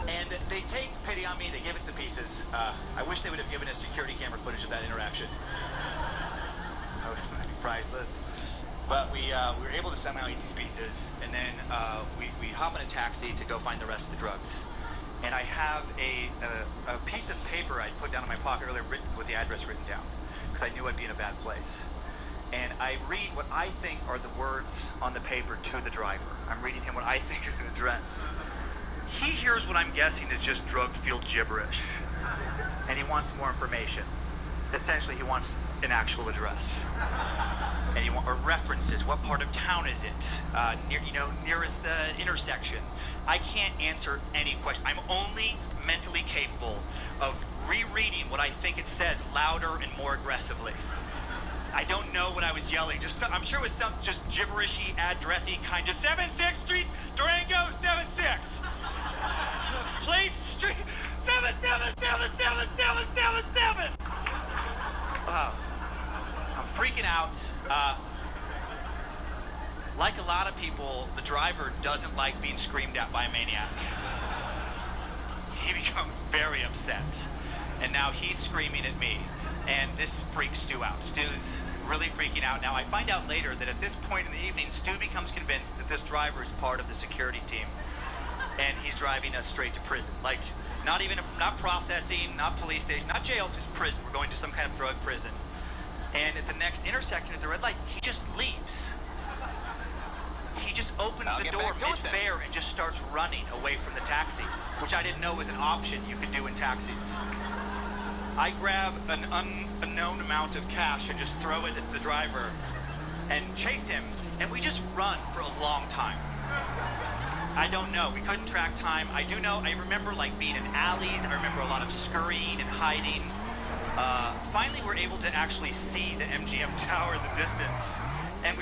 And they take pity on me. They give us the pizzas. I wish they would have given us security camera footage of that interaction. I would have been priceless. But we were able to somehow eat these pizzas, and then we hop in a taxi to go find the rest of the drugs. And I have a piece of paper I'd put down in my pocket earlier with the address written down, because I knew I'd be in a bad place. And I read what I think are the words on the paper to the driver. I'm reading him what I think is an address. He hears what I'm guessing is just drug-fueled gibberish, and he wants more information. Essentially, he wants an actual address, and he wants references. What part of town is it? Nearest intersection. I can't answer any question. I'm only mentally capable of rereading what I think it says louder and more aggressively. I don't know what I was yelling. I'm sure it was some just gibberishy, addressy kind of 76th Street, Durango, 76. Place Street, 7777777. I'm freaking out. Like a lot of people, the driver doesn't like being screamed at by a maniac. He becomes very upset. And now he's screaming at me. And this freaks Stu out. Stu's really freaking out. Now I find out later that at this point in the evening, Stu becomes convinced that this driver is part of the security team. And he's driving us straight to prison. Like, not processing, not police station, not jail, just prison. We're going to some kind of drug prison. And at the next intersection at the red light, he just leaves. He just opens the door mid-fare and just starts running away from the taxi, which I didn't know was an option you could do in taxis. I grab an unknown amount of cash and just throw it at the driver and chase him, and we just run for a long time. I don't know. We couldn't track time. I do know. I remember like being in alleys. I remember a lot of scurrying and hiding. Finally, we're able to actually see the MGM Tower in the distance, and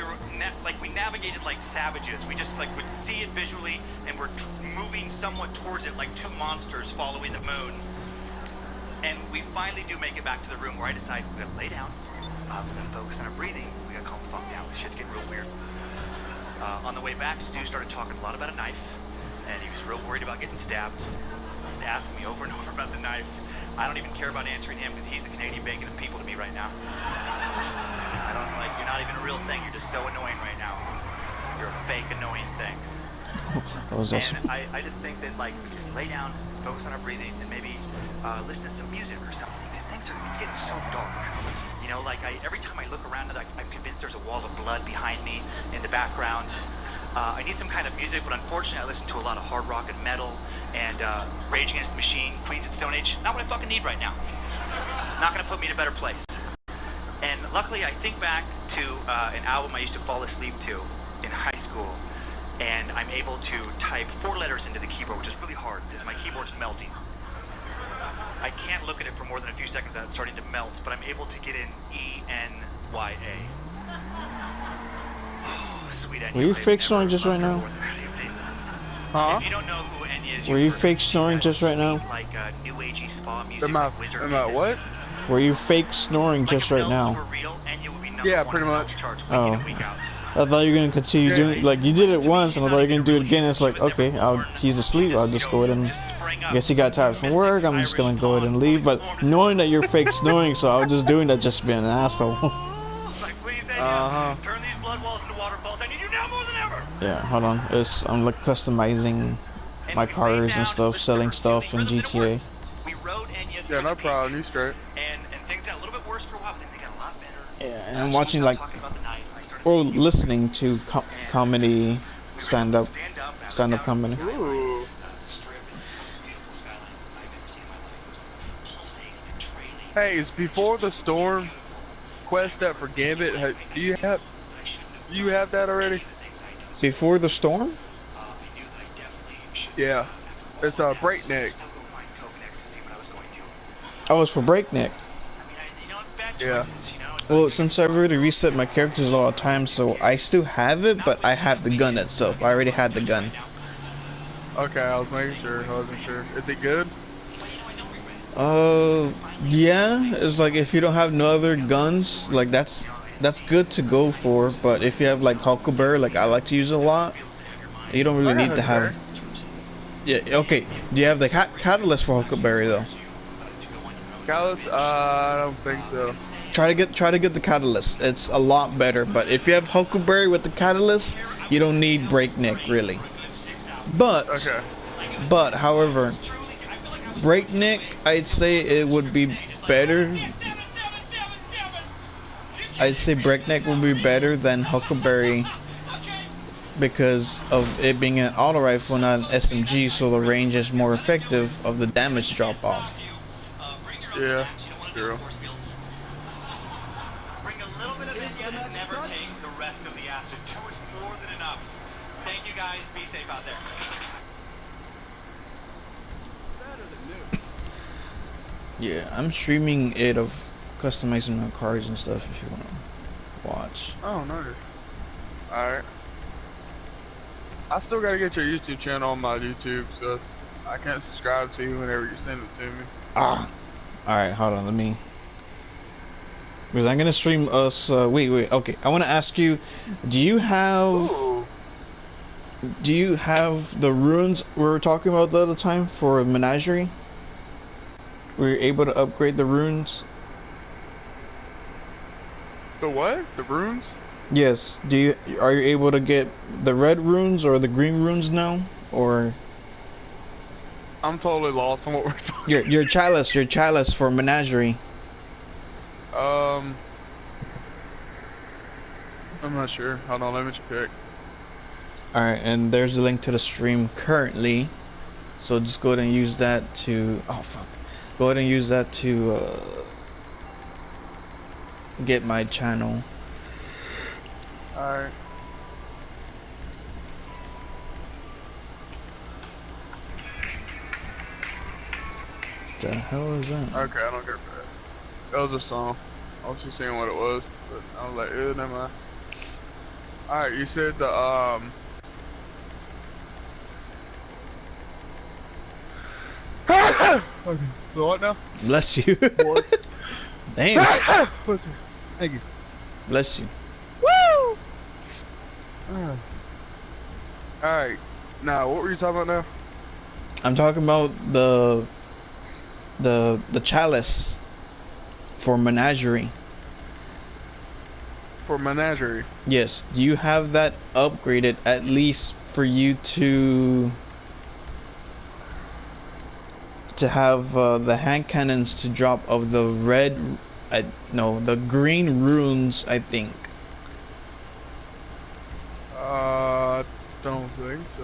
we navigated like savages. We just would see it visually, and we're moving somewhat towards it like 2 monsters following the moon. And we finally do make it back to the room where I decide we're gonna lay down. We're gonna focus on our breathing. We gotta calm the fuck down. This shit's getting real weird. On the way back, Stu started talking a lot about a knife, and he was real worried about getting stabbed. He was asking me over and over about the knife. I don't even care about answering him because he's the Canadian bacon of people to me right now. You're not even a real thing. You're just so annoying right now. You're a fake annoying thing. That was awesome. And I just think that we just lay down, focus on our breathing, and maybe listen to some music or something. Because it's getting so dark. You know, every time I look around, I'm convinced there's a wall of blood behind me in the background. I need some kind of music, but unfortunately I listen to a lot of hard rock and metal and Rage Against the Machine, Queens of Stone Age. Not what I fucking need right now. Not gonna put me in a better place. And luckily, I think back to an album I used to fall asleep to in high school, and I'm able to type 4 letters into the keyboard, which is really hard because my keyboard's melting. I can't look at it for more than a few seconds without it starting to melt, but I'm able to get in E-N-Y-A. Oh, sweet Enya. Were you fake snoring just right now? Huh? If you don't know who Enya is, Were you fake snoring just right now? Like new agey spa music, Am I wizard am I music. what? Were you fake snoring just right now? Yeah, pretty much. Oh. I thought you were gonna continue doing, like, you did it once, and I thought you were gonna do it again. It's like, okay, he's asleep. I'll just go ahead and. I guess he got tired from work. I'm just gonna go ahead and leave. But knowing that you're fake snoring, so I was just doing that just being an asshole. Uh-huh. Turn these blood walls into waterfalls. I need you now more than ever. Yeah, hold on. I'm like customizing my cars and stuff, selling stuff in GTA. We rode Enya Yeah, no problem. You straight. and things got a little bit worse for a while, but then they got a lot better. Yeah, and I'm watching like, Talking about the knife, and I started or listening to comedy, stand up comedy. Ooh. Hey, is Before the Storm quest up for Gambit? Do you have that already? Before the Storm? Yeah. It's Breakneck. Oh, it's for Breakneck. Yeah. Well, since I've already reset my characters all the time, so I still have it, but I have the gun itself. I already had the gun. Okay, I was making sure. I wasn't sure. Is it good? Yeah. It's like if you don't have no other guns, like that's good to go for. But if you have like Huckleberry, like I like to use it a lot, you don't really need to have. Yeah. Okay. Do you have the catalyst for Huckleberry though? Callus? I don't think so. Try to get the catalyst. It's a lot better. But if you have Huckleberry with the catalyst, you don't need Breakneck really. But Okay. but however, Breakneck, I'd say it would be better. I'd say Breakneck would be better than Huckleberry because of it being an auto rifle, not an SMG, so the range is more effective of the damage drop off. Yeah. True. Bring a little bit of Enya and never take the rest of the acid. 2 is more than enough. Thank you guys. Be safe out there. Yeah, I'm streaming it of customizing my cars and stuff if you want to watch. Oh, nice. Alright. I still gotta get your YouTube channel on my YouTube, so I can't subscribe to you whenever you send it to me. Ah. Alright, hold on, let me. Because I'm gonna stream us. Wait, okay. I want to ask you, do you have the runes we were talking about the other time for Menagerie? Were you able to upgrade the runes? The what? The runes? Yes. Are you able to get the red runes or the green runes now, or I'm totally lost on what we're talking. your chalice for Menagerie? I'm not sure. Hold on, let me check. Alright, and there's a link to the stream currently. So just go ahead and use that to... Oh, fuck. Go ahead and use that to get my channel. Alright. The hell is that? Okay, I don't get that. That was a song. I was just seeing what it was, but I was like, ew, never mind. Alright, you said the, okay, so what now? Bless you. Damn. Thank you. Bless you. Woo! Alright, now, what were you talking about now? I'm talking about the chalice for Menagerie. For Menagerie. Yes. Do you have that upgraded at least for you to have the hand cannons to drop of the red, no, the green runes, I think. Don't think so.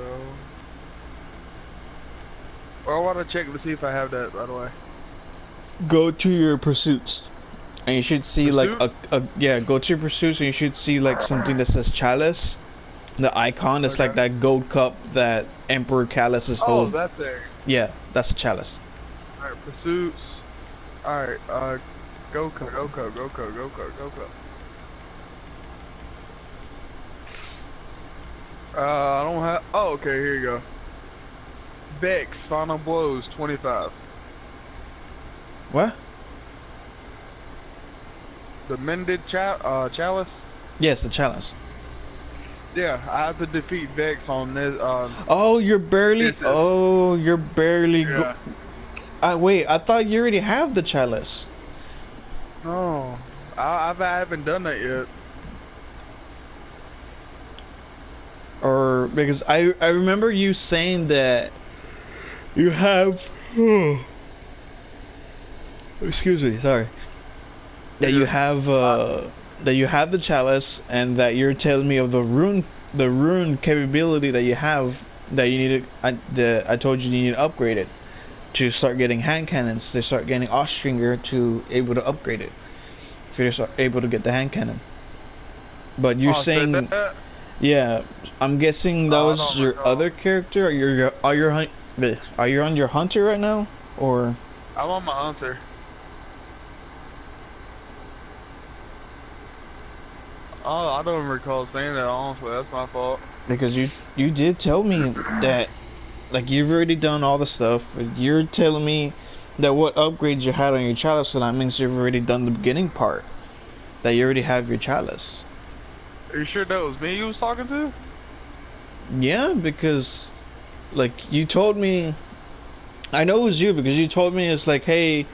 Well, I want to check to see if I have that, by the way. Go to your pursuits and you should see like a yeah, go to your pursuits, and you should see like something that says Chalice. The icon is like that gold cup that Emperor Callus is holding. Oh, that thing. Yeah, that's a Chalice. Alright, pursuits. Alright, go cup. I don't have. Oh, okay, here you go. Vex, final blows, 25. What? The mended chalice? Yes, the Chalice. Yeah, I have to defeat Vex on this. Oh, you're barely. Oh, you're barely. Yeah. Wait, I thought you already have the Chalice. No, I haven't done that yet. Or because I remember you saying that you have. Excuse me, sorry. That you have the Chalice, and that you're telling me of the rune capability that you have, that you need to. I told you need to upgrade it to start getting hand cannons, to start getting Austringer, to able to upgrade it. If you're able to get the hand cannon. But you're saying, yeah, I'm guessing that was your other character. Are you on your hunter right now, or? I'm on my hunter. Oh, I don't recall saying that, honestly. That's my fault. Because you did tell me that, like, you've already done all the stuff. You're telling me that what upgrades you had on your Chalice, so that means you've already done the beginning part. That you already have your Chalice. Are you sure that was me you was talking to? Yeah, because, like, you told me. I know it was you, because you told me it's like, hey,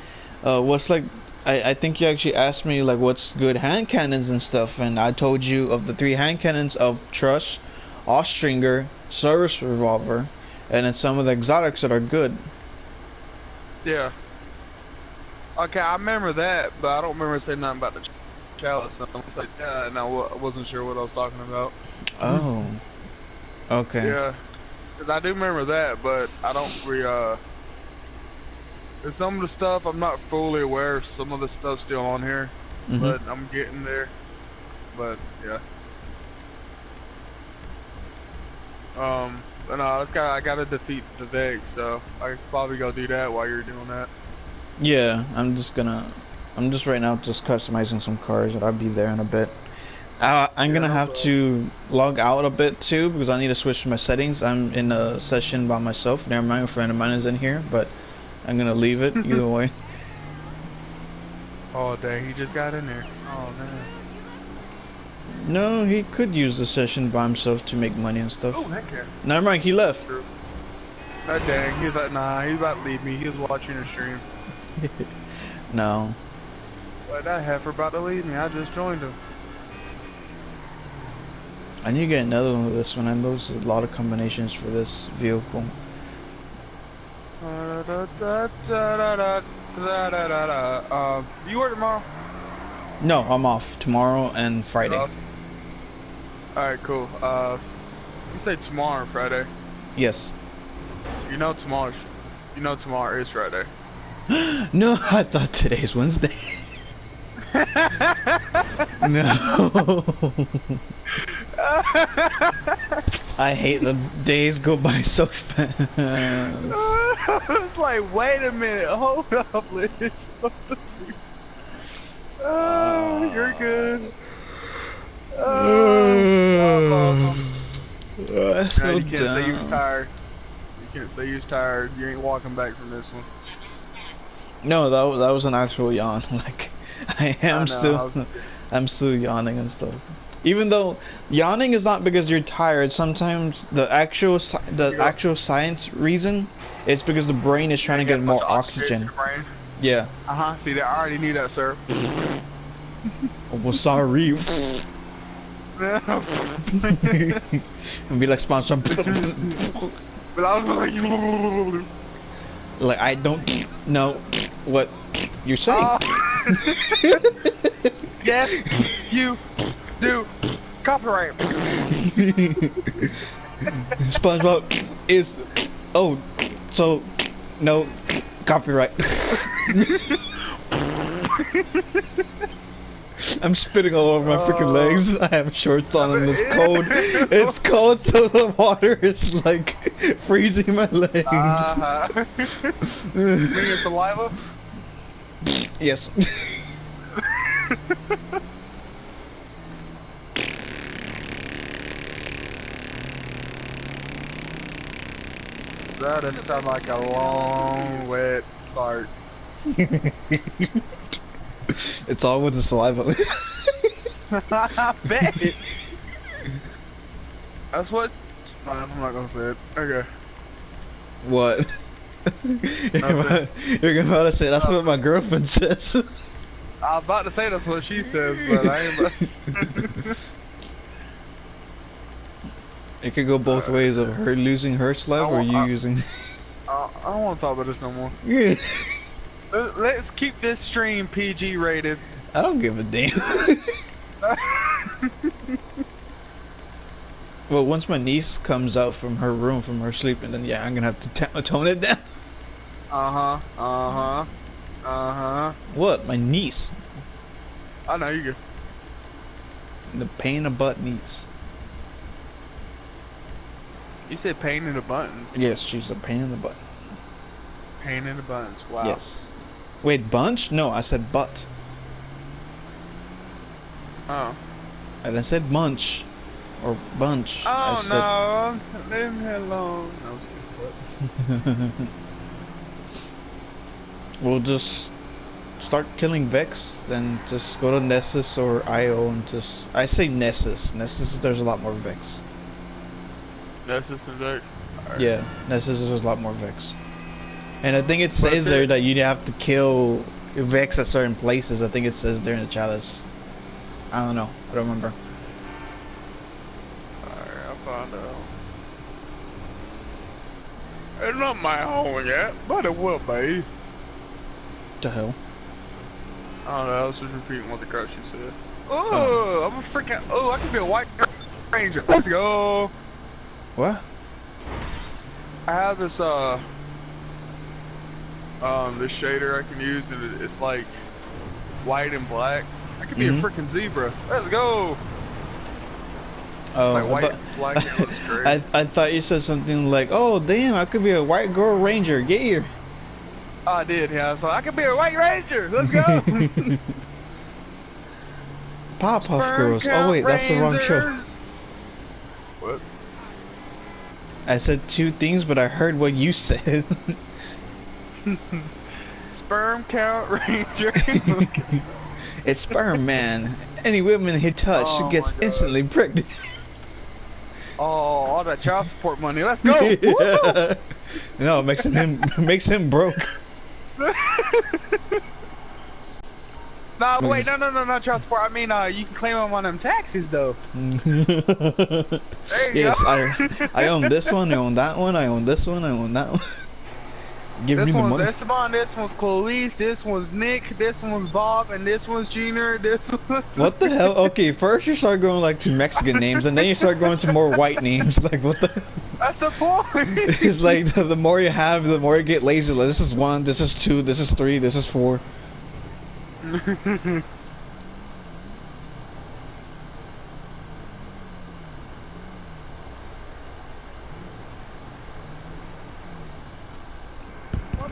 what's like. I think you actually asked me like what's good hand cannons and stuff, and I told you of the 3 hand cannons of Trust, Austringer, Service Revolver, and then some of the exotics that are good. Yeah. Okay, I remember that, but I don't remember saying nothing about the Chalice. I was like, yeah, no, I wasn't sure what I was talking about. Oh. Okay. Yeah. Because I do remember that, but I don't there's some of the stuff I'm not fully aware of. Some of the stuff still on here, but I'm getting there. But yeah. But no, I gotta defeat the Vex, so I could probably go do that while you're doing that. Yeah, I'm just right now just customizing some cars, and I'll be there in a bit. I'm gonna have to log out a bit too, because I need to switch my settings. I'm in a session by myself. Never mind, a friend of mine is in here, but I'm gonna leave it either way. Oh dang, he just got in there. Oh man. No, he could use the session by himself to make money and stuff. Oh heck yeah. Never mind, he left. Oh dang, he was like, nah, he's about to leave me. He was watching the stream. No. But that heifer about to leave me. I just joined him. I need to get another one with this one. I know there's a lot of combinations for this vehicle. You work tomorrow? No, I'm off tomorrow and Friday. Alright, cool. You say tomorrow or Friday? Yes. You know tomorrow is Friday. No, I thought today's Wednesday. No. I hate the days go by so fast. It's like, wait a minute, hold up, Liz. What the freak? Oh, you're good. Oh, that was awesome. That's so You can't say you was dumb. tired. You can't say you was tired. You ain't walking back from this one. No, that was an actual yawn. Like, I'm still yawning and stuff. Even though yawning is not because you're tired, sometimes the actual science reason is because the brain is trying to get more oxygen. Yeah. See, that I already knew that, sir. Well, sorry. And be like SpongeBob. Like, I don't know what you're saying. Yes, you do. Copyright. SpongeBob is so no copyright. I'm spitting all over my freaking legs. I have shorts on and it's cold. It's cold, so the water is like freezing my legs. Bring your saliva? Yes. That does sound like a long, wet fart. It's all with the saliva. I bet. That's what. I'm not gonna say it. Okay. What? You're about to say that's what my girlfriend says. I was about to say that's what she says, but I ain't about to. It could go both ways of her losing her saliva or you using. I don't want to talk about this no more. Yeah. Let's keep this stream PG rated. I don't give a damn. Well, once my niece comes out from her room from her sleeping, then yeah, I'm gonna have to tone it down. What? My niece? I know you good. The pain in the butt niece. You said pain in the buttons. Yes, she's a pain in the butt. Pain in the buttons. Wow. Yes. Wait, bunch? No, I said butt. Oh. And I said munch. Or bunch. Oh I no. Leave me alone. No, We'll just start killing Vex, then just go to Nessus or IO and just... I say Nessus. Nessus, there's a lot more Vex. Nessus and Vex? Right. Yeah, Nessus there's a lot more Vex. And I think it says there that you have to kill Vex at certain places. I think it says there in the chalice. I don't know. I don't remember. Alright, I'll find out. It's not my home yet, but it will be. What the hell? I don't know, I was just repeating what the girl she said. Oh, I'm a freaking. Oh, I can be a white ranger. Let's go. What? I have this this shader I can use, and it's like white and black. I could be a freaking zebra. Let's go. Oh, Like white and black, it looks great. I thought you said something like, "Oh, damn, I could be a white girl ranger." Yeah. I did, yeah. So I could be a white ranger. Let's go. Powerpuff Girls. Oh wait, that's the wrong show. What? I said two things, but I heard what you said. Sperm count ranger. It's Sperm Man. Any woman he touched gets instantly pregnant. Oh, all that child support money. Let's go. Yeah. No, it makes him broke. No, wait, no, not child support. I mean, you can claim them on them taxes, though. There you Yes, go. I own this one, I own that one, I own this one, I own that one. Give me This the one's money. Esteban, this one's Clarice, this one's Nick, this one's Bob, and this one's Junior, this one's... What the hell? Okay, first you start going like to Mexican names, and then you start going to more white names. Like, what the... That's the point! It's like, the more you have, the more you get lazy. Like, this is 1, this is 2, this is 3, this is 4. What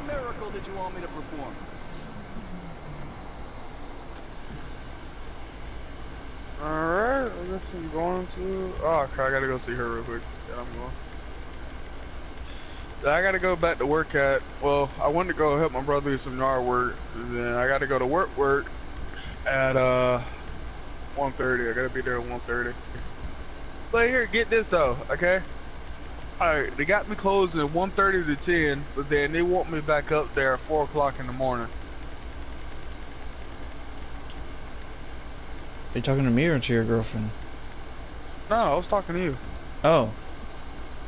miracle did you want me to perform? Alright, I guess I'm going to... Oh, crap, I gotta go see her real quick. Yeah, I'm going. I gotta go back to work at... Well, I wanted to go help my brother do some yard work, and then I gotta go to work at 1:30. I gotta be there at 1:30. But here, get this though, okay? Alright, they got me closing at 1:30 to 10, but then they want me back up there at 4 o'clock in the morning. Are you talking to me or to your girlfriend? No, I was talking to you. Oh.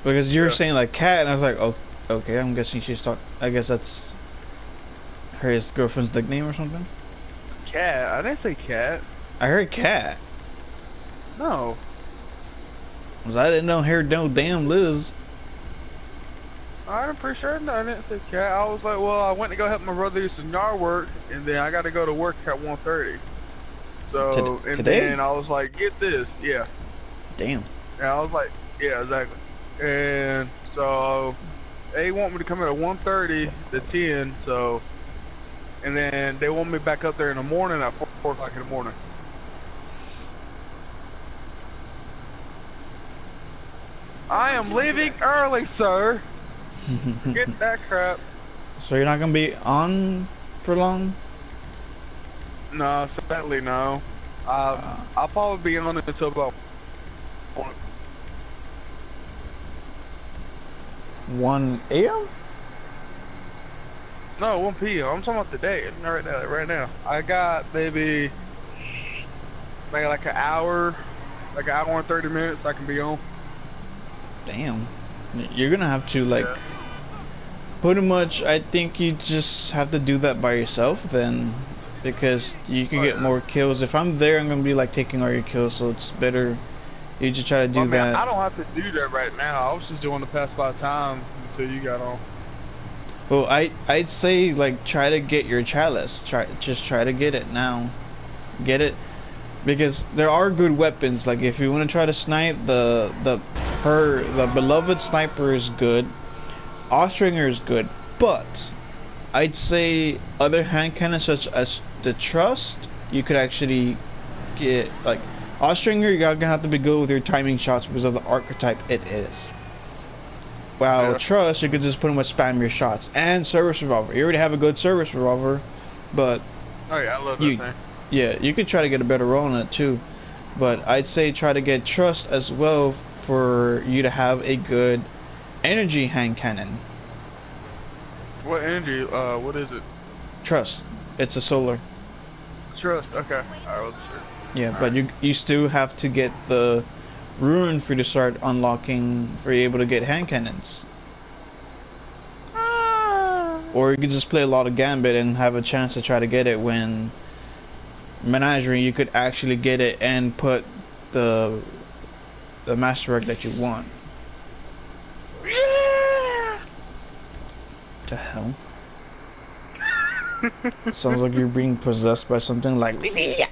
Because you were Yeah. saying like cat, and I was like, oh, okay, I'm guessing she's talking. I guess that's her girlfriend's nickname or something? Cat? I didn't say cat. I heard cat. No. 'Cause I didn't know hear no damn Liz. I'm pretty sure no, I didn't say cat. I was like, well, I went to go help my brother do some yard work, and then I got to go to work at 1:30. So, and Today? then I was like, get this, yeah. Damn. And I was like, yeah, exactly. And so they want me to come in at 1:30 to 10. So, and then they want me back up there in the morning at 4 o'clock in the morning. I am leaving early, sir. Get that crap. So you're not gonna be on for long? No, sadly, no. I'll probably be on until about 1 a.m.? no 1 p.m. I'm talking about today. Right now. I got maybe like an hour and 30 minutes I can be on. Damn. You're gonna have to like Yeah. pretty much. I think you just have to do that by yourself then, because you can get more kills. If I'm there, I'm gonna be like taking all your kills, so it's better you just try to do I mean, that. I don't have to do that right now. I was just doing the pass by time until you got on. Well, I'd say like try to get your chalice. Just try to get it now. Get it, because there are good weapons. Like if you want to try to snipe, the beloved sniper is good. Austringer is good, but I'd say other hand cannons such as the Trust, you could actually get like Austringer. You're gonna have to be good with your timing shots because of the archetype it is. While Yeah. Trust, you could just pretty much spam your shots. And service revolver. You already have a good service revolver, but Oh yeah, I love you, that thing. yeah, you could try to get a better roll on it too. But I'd say try to get Trust as well for you to have a good energy hand cannon. What energy? What is it? Trust. It's a solar. Trust. Okay. I wasn't sure. Yeah, but you still have to get the ruin for you to start unlocking for you able to get hand cannons. Or you could just play a lot of Gambit and have a chance to try to get it when Menagerie you could actually get it and put the masterwork that you want. What the hell? Sounds like you're being possessed by something like the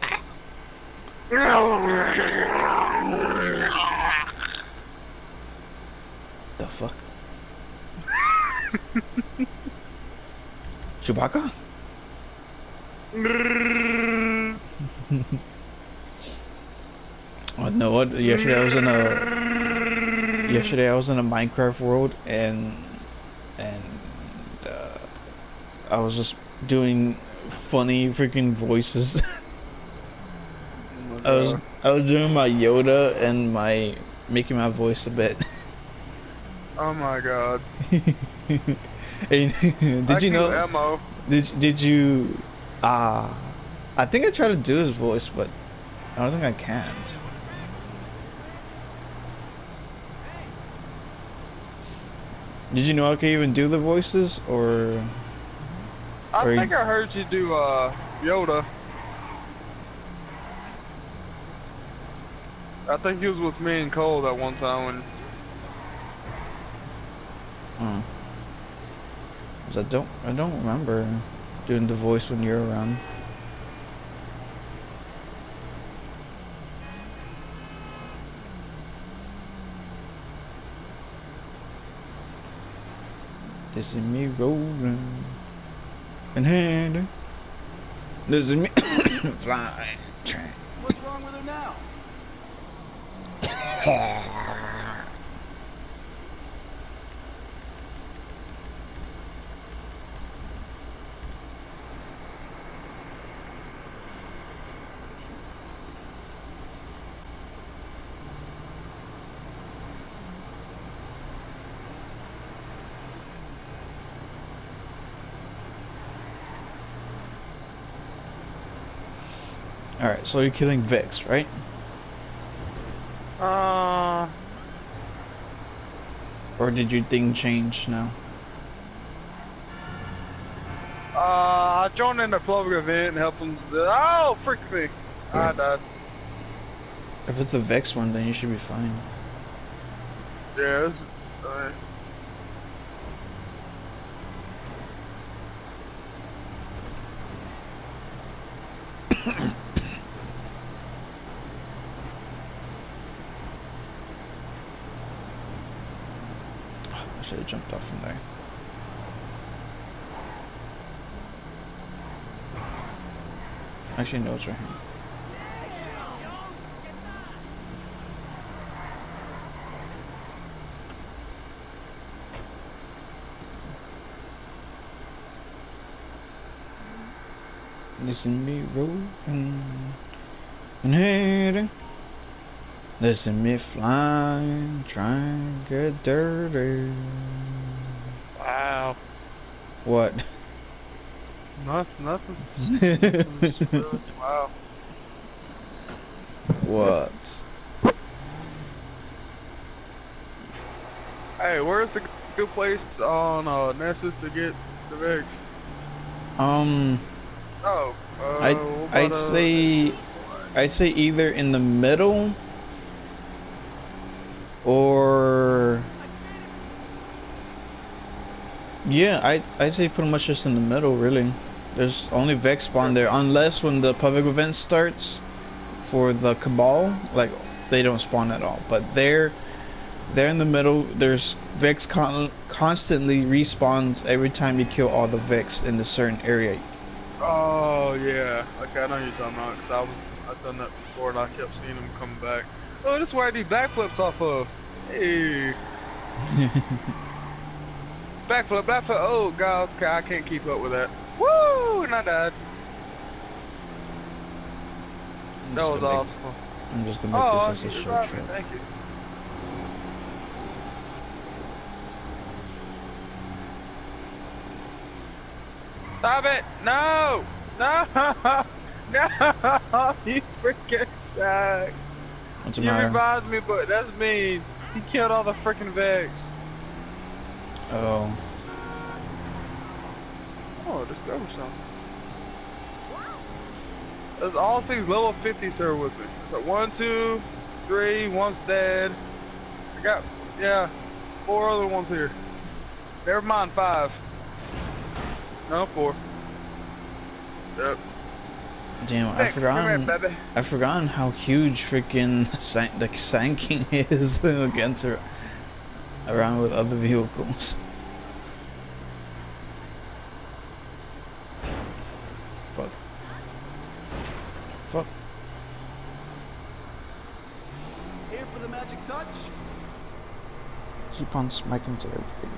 fuck? Chewbacca? Oh no! What? Yesterday I was in a Minecraft world and I was just doing funny freaking voices. I was doing my Yoda and my making my voice a bit. Oh my god. Hey, did you know? Ammo. Did you? I think I tried to do his voice, but I don't think I can't. Did you know I could even do the voices, or? I think I heard you do Yoda. I think he was with me and Cole that one time when. Oh. 'Cause I don't remember doing the voice when you're around. This is me rolling and handing. This is me flying train. What's wrong with her now? Alright, so you're killing Vex, right? Or did your thing change now? I joined in the public event and helped them. Oh, frick me! I died. If it's a Vex one, then you should be fine. Yeah, I should have jumped off from there. Actually, no, it's right here. Listen me rolling and heading. Listen me flying, trying to get dirty. Wow. What? Nothing. Just really, wow. What? Hey, where's the good place on Nessus to get the Vex? Oh, what I'd about say either in the middle or yeah, I'd say pretty much just in the middle really. There's only Vex spawn there unless when the public event starts for the Cabal, like they don't spawn at all. But they're in the middle. There's Vex constantly respawns every time you kill all the Vex in a certain area. Oh yeah, okay, I know what you're talking about. Cause I've done that before, and I kept seeing them come back. Oh, this is where I do backflips off of. Hey, backflip. Oh god, okay, I can't keep up with that. Woo, and I died. That was awesome. I'm just gonna make this as a you short got me, trip. thank you. Stop it! No! No! No! You freaking suck! What's the You matter? revived me, but that's mean. He killed all the freaking Vex. Oh. Oh, discover something. There's all 6 level 50s here with me. It's like 1, 2, 3, one's dead. I got, yeah, 4 other ones here. Never mind, 5. No, 4. Yep. Damn, Vex, come here, baby. I forgotten how huge freaking the Sand King is against around with other vehicles. Fuck. Fuck. Here for the magic touch? Keep on smacking to everything.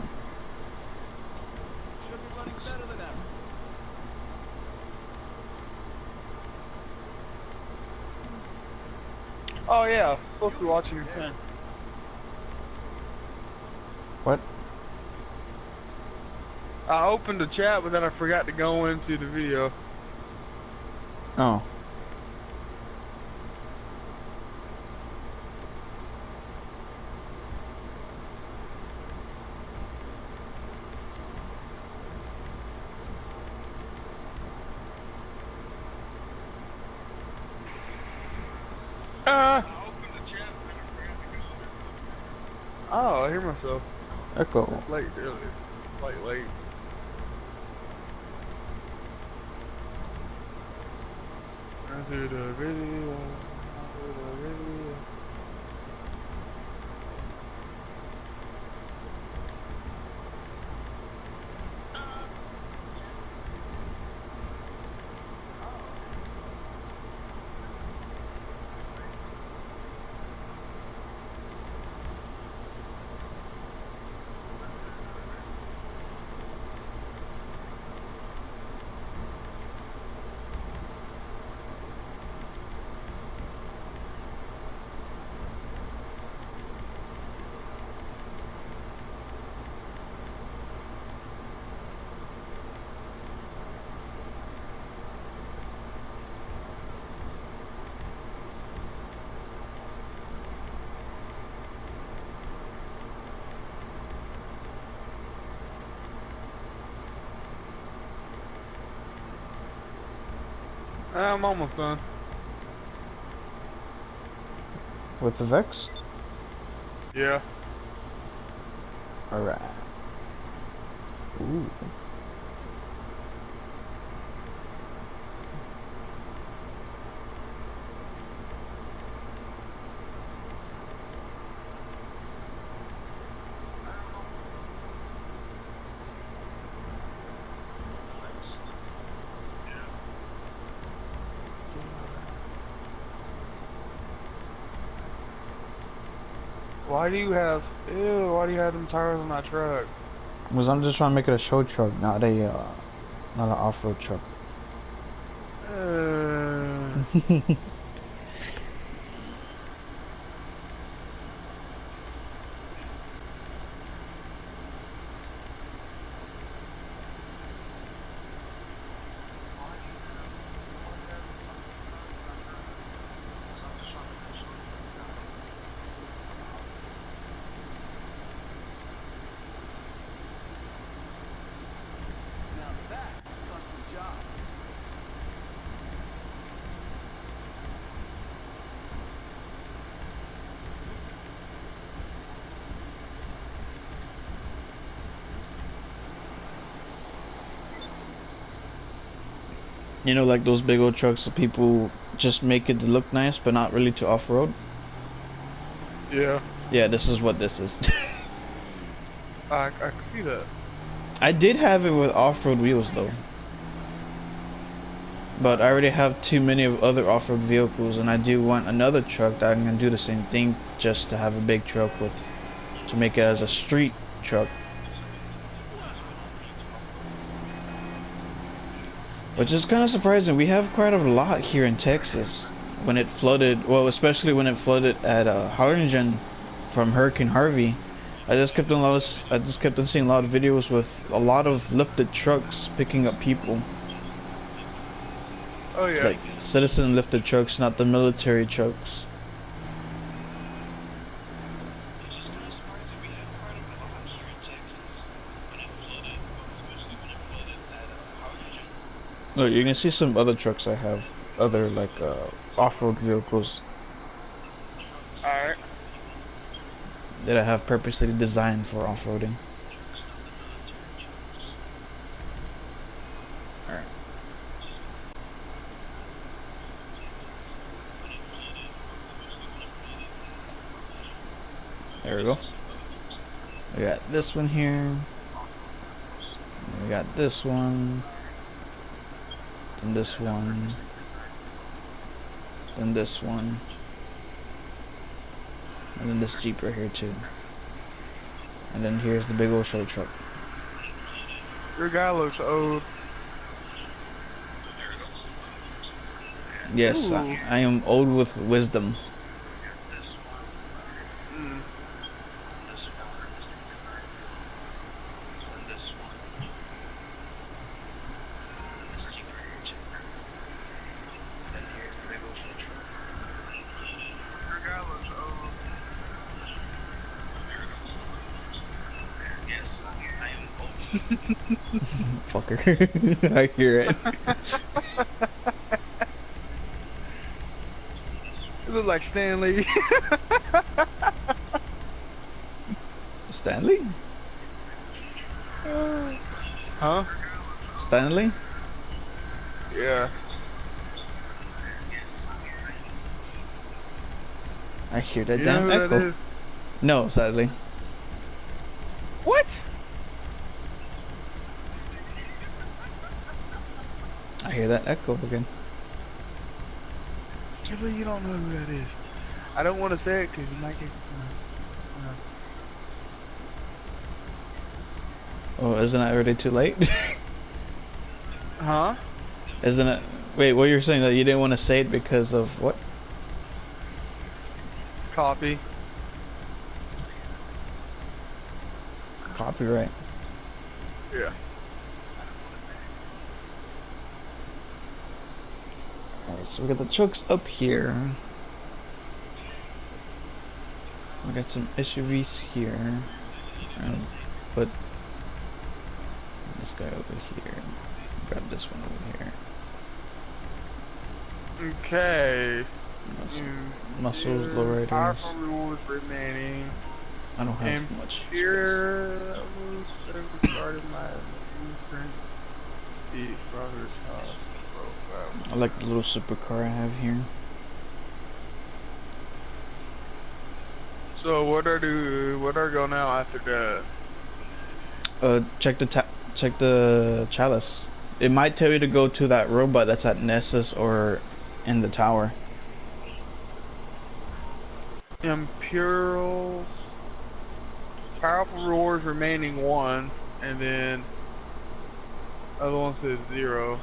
Should be running better than ever. Oh yeah, supposed to be watching your thing. What? I opened the chat, but then I forgot to go into the video. Oh. Oh, I hear myself. Echo. It's late, really. It's like late. Into the video. I'm almost done. With the Vex? Yeah. Alright. Ooh. Why do you have? Ew. Why do you have them tires on that truck? Because I'm just trying to make it a show truck, not an off-road truck. Now that's a custom job. You know, like those big old trucks that people just make it to look nice, but not really to off-road. Yeah. Yeah, this is what this is. I can see that. I did have it with off-road wheels though, but I already have too many of other off-road vehicles, and I do want another truck that I'm gonna do the same thing, just to have a big truck with, to make it as a street truck. Which is kind of surprising. We have quite a lot here in Texas. When it flooded, well, especially when it flooded at Harlingen from Hurricane Harvey, I just kept on seeing a lot of videos with a lot of lifted trucks picking up people. Oh yeah. Like citizen lifted trucks, not the military trucks. Look, you're gonna see some other trucks I have, other like off-road vehicles Alright. that I have purposely designed for off-roading. Alright. There we go. We got this one here. We got this one. And this one. Then this one. And then this Jeep right here too. And then here's the big old show truck. Your guy looks old. Yes, Ooh. I am old with wisdom. Mm. Your guy looks old. Yes, I am old. Fucker. I hear it. You look like Stanley. Stanley? Huh? Stanley? Yeah. I hear that You damn know who echo. that is? No, sadly. What? I hear that echo again. Can't believe you don't know who that is. I don't want to say it because you might get. Oh, isn't it already too late? Huh? Isn't it? Wait, what you're saying that you didn't want to say it because of what? Copy. Copyright. Yeah. Alright, so we got the trucks up here. We got some SUVs here. And put this guy over here. Grab this one over here. Okay. Got some muscles, lowriders. Powerful rewards remaining. I don't have much space. Here started my blueprint. The brother's house. I like the little supercar I have here. So what are go now after that? Check the chalice. It might tell you to go to that robot that's at Nessus or in the tower. Imperials. Powerful rewards remaining 1, and then other one says 0.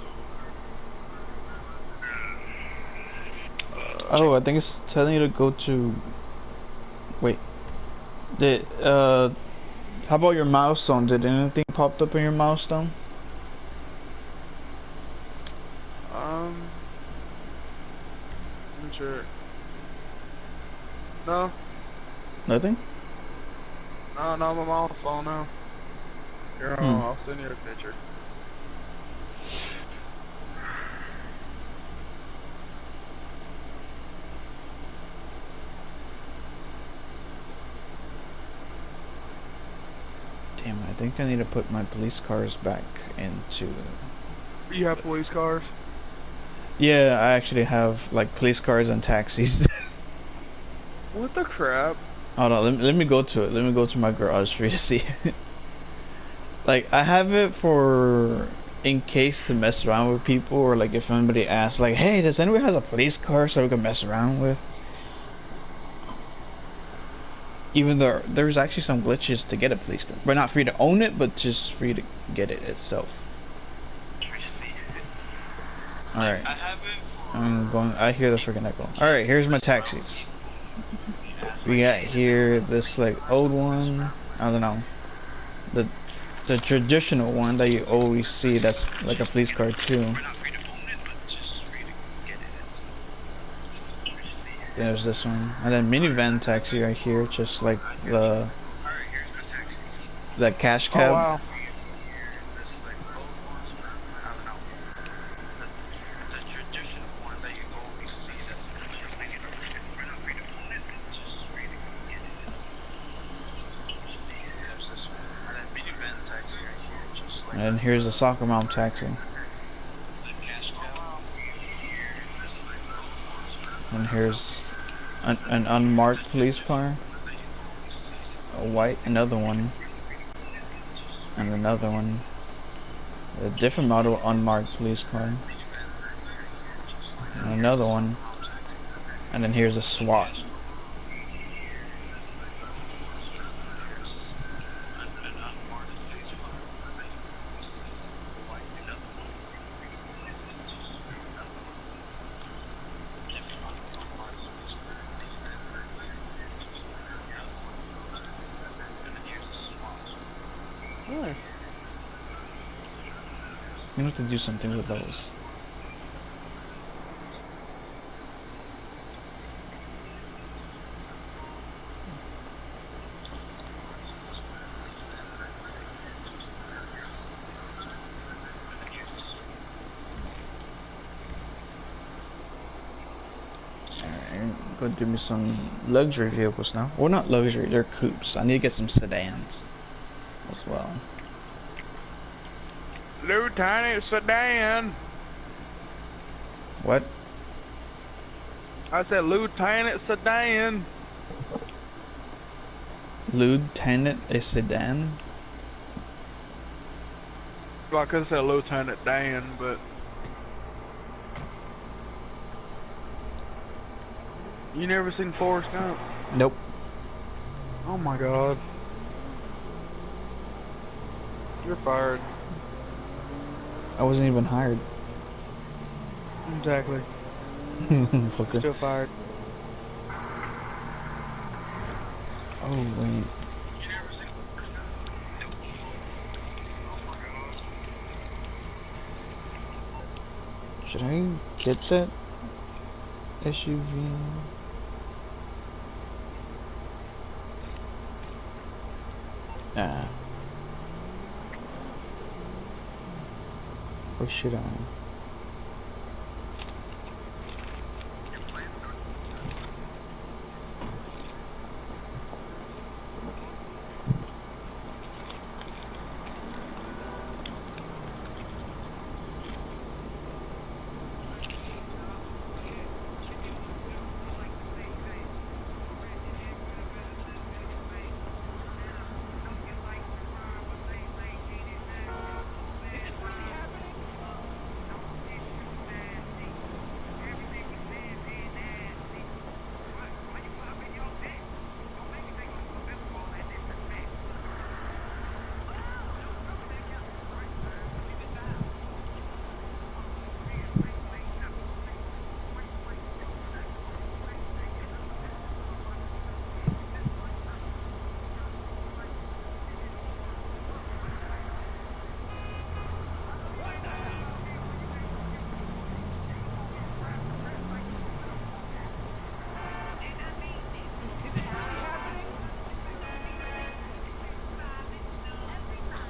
Oh, I think it's telling you to go to. Wait. Did how about your milestone? Did anything popped up in your milestone? Let me check. No, Nothing. no, my mouse on now. Here, I'll send you a picture. Damn, I think I need to put my police cars back into. You have police cars? Yeah, I actually have like police cars and taxis. What the crap? Hold on, let me go to it. Let me go to my garage for you to see. Like, I have it for in case to mess around with people, or like if anybody asks, like, hey, does anyone has a police car so we can mess around with? Even though there's actually some glitches to get a police car, but not for you to own it, but just for you to get it itself. Alright. I'm going. I hear the freaking echo. Alright, here's my taxis. We got here this like old one. I don't know. The traditional one that you always see. That's like a police car too. Then there's this one, and then minivan taxi right here, just like the cash cab. Oh wow. And here's the soccer mom taxi. And here's an unmarked police car. A white, another one. And another one. A different model unmarked police car. And another one. And then here's a SWAT. Nice. You have to do something with those. Alright, go do me some luxury vehicles now. Well, not luxury, they're coupes. I need to get some sedans as well. Lieutenant Sedan. What? I said Lieutenant Sedan. Lieutenant a sedan? Well, I could have said Lieutenant Dan, but you never seen Forrest Gump? Nope. Oh my god. You're fired. I wasn't even hired. Exactly. Fucker. Still fired. Oh, wait. Should I get that SUV? Nah. Or should I?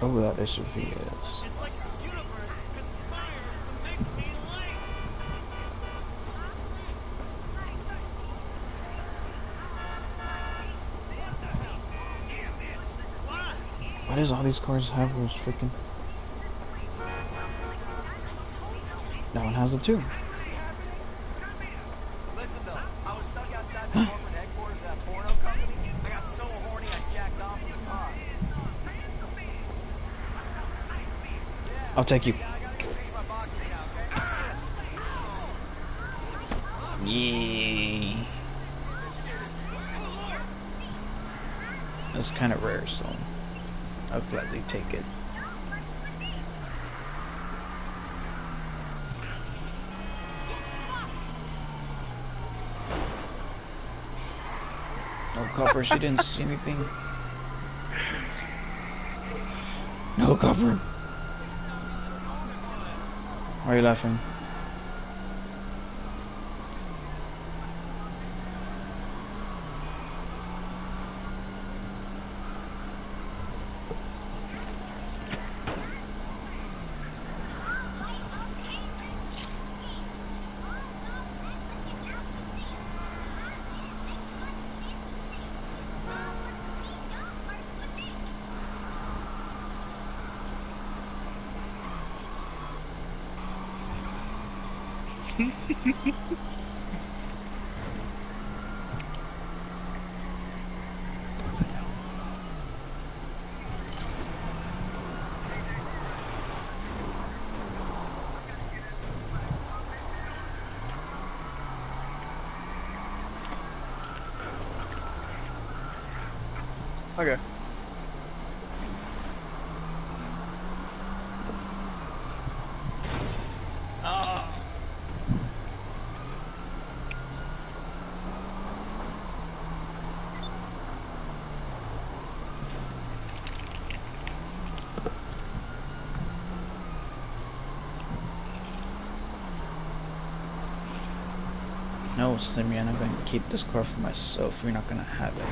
Oh, that SUV is. It's like the universe conspires to make me late. What the hell? Damn it! What? Why does all these cars have those freaking? That one has it too. Listen though, I was stuck outside the corporate headquarters of that porno company. I got so horny I jacked off in the car. I'll take you. Yeah, I gotta go change my boxes now, okay? Yay. That's kind of rare, so I'll gladly take it. No copper, she didn't see anything. No copper. Why are you laughing? Okay. Oh. No, Simeon, I'm going to keep this car for myself. You're not going to have it.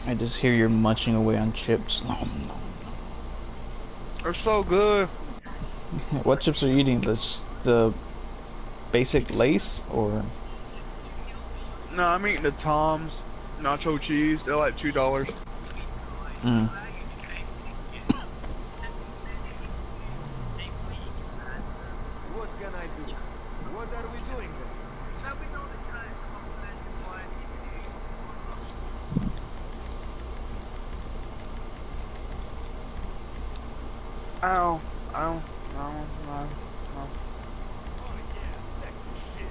I just hear you're munching away on chips. Nom, nom, They're so good. nom. What chips are you eating? The basic Lace or? No, I'm eating the Tom's nacho cheese. They're like $2. Mm. What can I do? What are we doing then? Ow, ow, no, no, no. Oh yeah, sexy shit.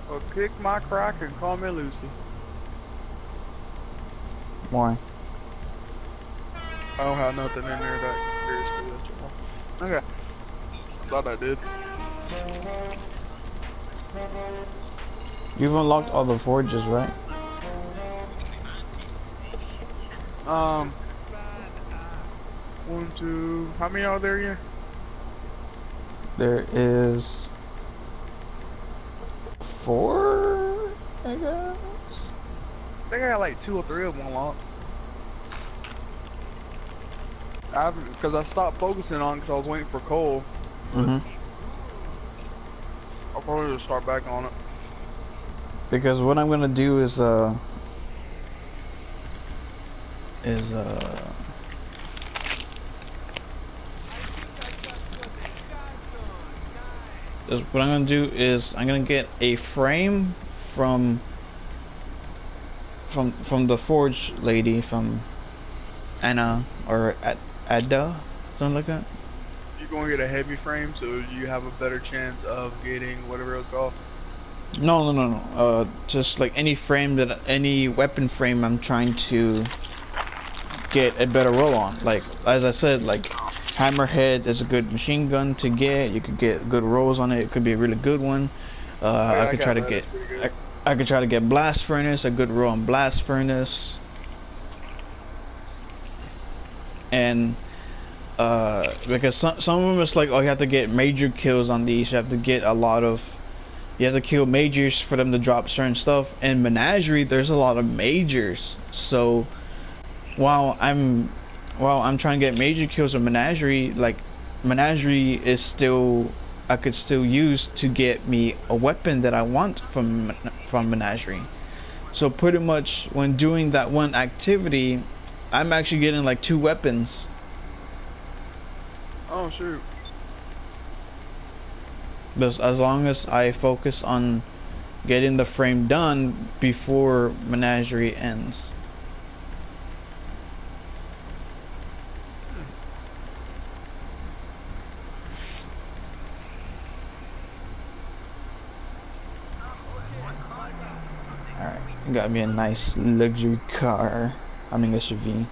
Well, kick my crack and call me Lucy. Why? I don't have nothing in there that cares to let you know. Okay. Thought I did. You've unlocked all the forges, right? One, two. How many are there again? There is 4, I guess. I think I got like 2 or 3 of them unlocked. I haven't, because I stopped focusing on because I was waiting for coal. Mhm. I'll probably just start back on it. Because what I'm gonna do is what I'm gonna do is I'm gonna get a frame from the forge lady, from Anna or Ada, something like that. You're going to get a heavy frame so you have a better chance of getting whatever it's called. No. Just like any weapon frame I'm trying to get a better roll on. Like, as I said, like, Hammerhead is a good machine gun to get. You could get good rolls on it. It could be a really good one. Yeah, I could try to that. get. It's pretty good. I could try to get Blast Furnace, a good roll on Blast Furnace, and because some of them it's like, oh, you have to get major kills on these. You have to get a lot of. You have to kill majors for them to drop certain stuff. In Menagerie, there's a lot of majors. So while I'm trying to get major kills in Menagerie, like Menagerie is still, I could still use to get me a weapon that I want from Menagerie. So pretty much when doing that one activity, I'm actually getting like 2 weapons. Oh shoot. But as long as I focus on getting the frame done before Menagerie ends. Alright, got me a nice luxury car. I mean SUV.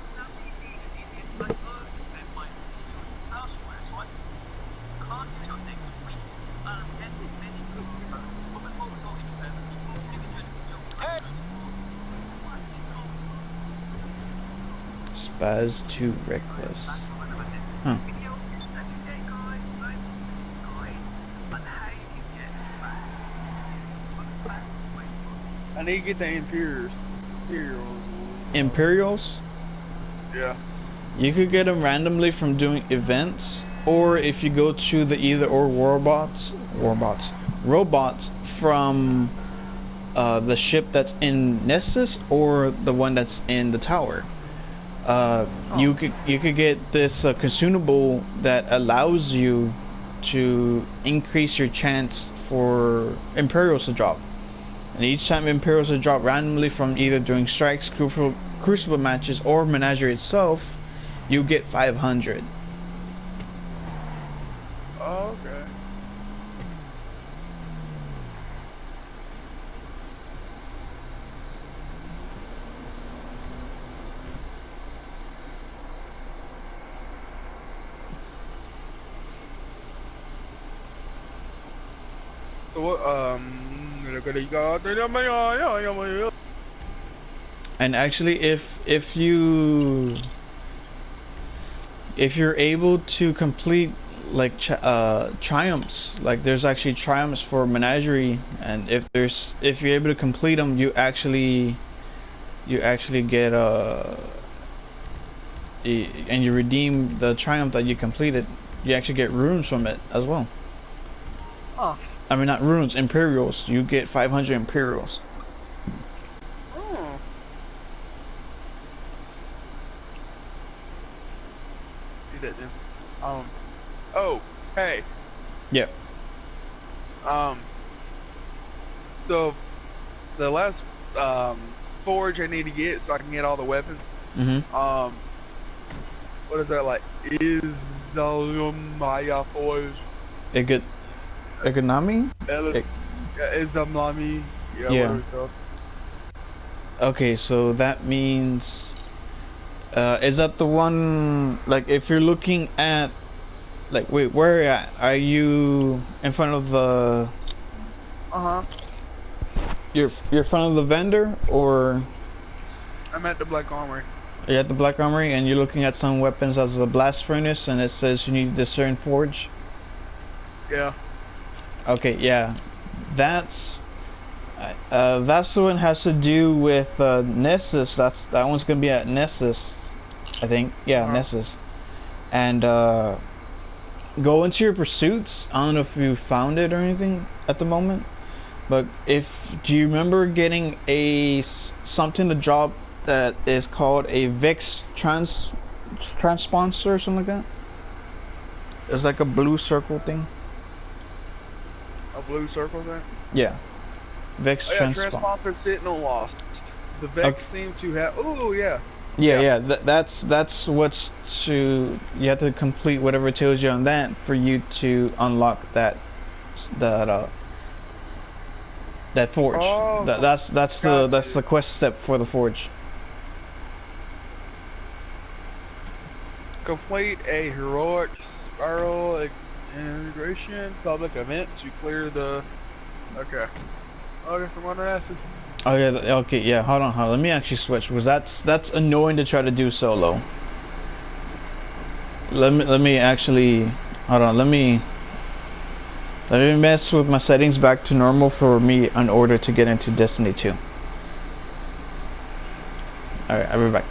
Spaz 2 Reckless. Huh. I need to get the Imperials. Imperials? Yeah. You could get them randomly from doing events, or if you go to the either or robots from the ship that's in Nessus or the one that's in the tower. You could get this consumable that allows you to increase your chance for Imperials to drop. And each time Imperials are dropped randomly from either doing strikes, crucible matches, or Menagerie itself, you get 500. Oh, okay. So what? And actually, if you're able to complete like triumphs, like there's actually triumphs for Menagerie, and if you're able to complete them, you actually get and you redeem the triumph that you completed, you actually get runes from it as well. Huh. I mean, not runes, Imperials. You get 500 Imperials. Oh. See that then. Oh, hey. Yep. The last forge I need to get so I can get all the weapons. Mm-hmm. What is that like? Izalumaya forge. Economy? Izamlami. Yeah. Yeah. Whatever it's called. Okay, so that means is that the one, like if you're looking at, like, wait, where are you at? Are you in front of the you're in front of the vendor, or I'm at the Black Armory. are you at the Black Armory and you're looking at some weapons as a blast furnace and it says you need this certain forge? Yeah. Okay, yeah, that's the one has to do with Nessus. That one's gonna be at Nessus, I think. Yeah, Nessus. And go into your pursuits. I don't know if you found it or anything at the moment, but do you remember getting something to drop that is called a Vex transponsor or something like that? It's like a blue circle thing. A blue circle thing? Yeah. Vex transponder sitting on Lost. The Vex seem to have. Oh yeah. Yeah. That's what's you have to complete whatever it tells you on that for you to unlock that forge. Oh, That's the quest step for the forge. complete a heroic spiral integration public event to clear the. Okay. Okay, from under acid. Oh yeah, okay, yeah. Hold on. Let me actually switch because that's annoying to try to do solo. Let me actually hold on. Let me mess with my settings back to normal for me in order to get into Destiny 2. All right, I'll be back.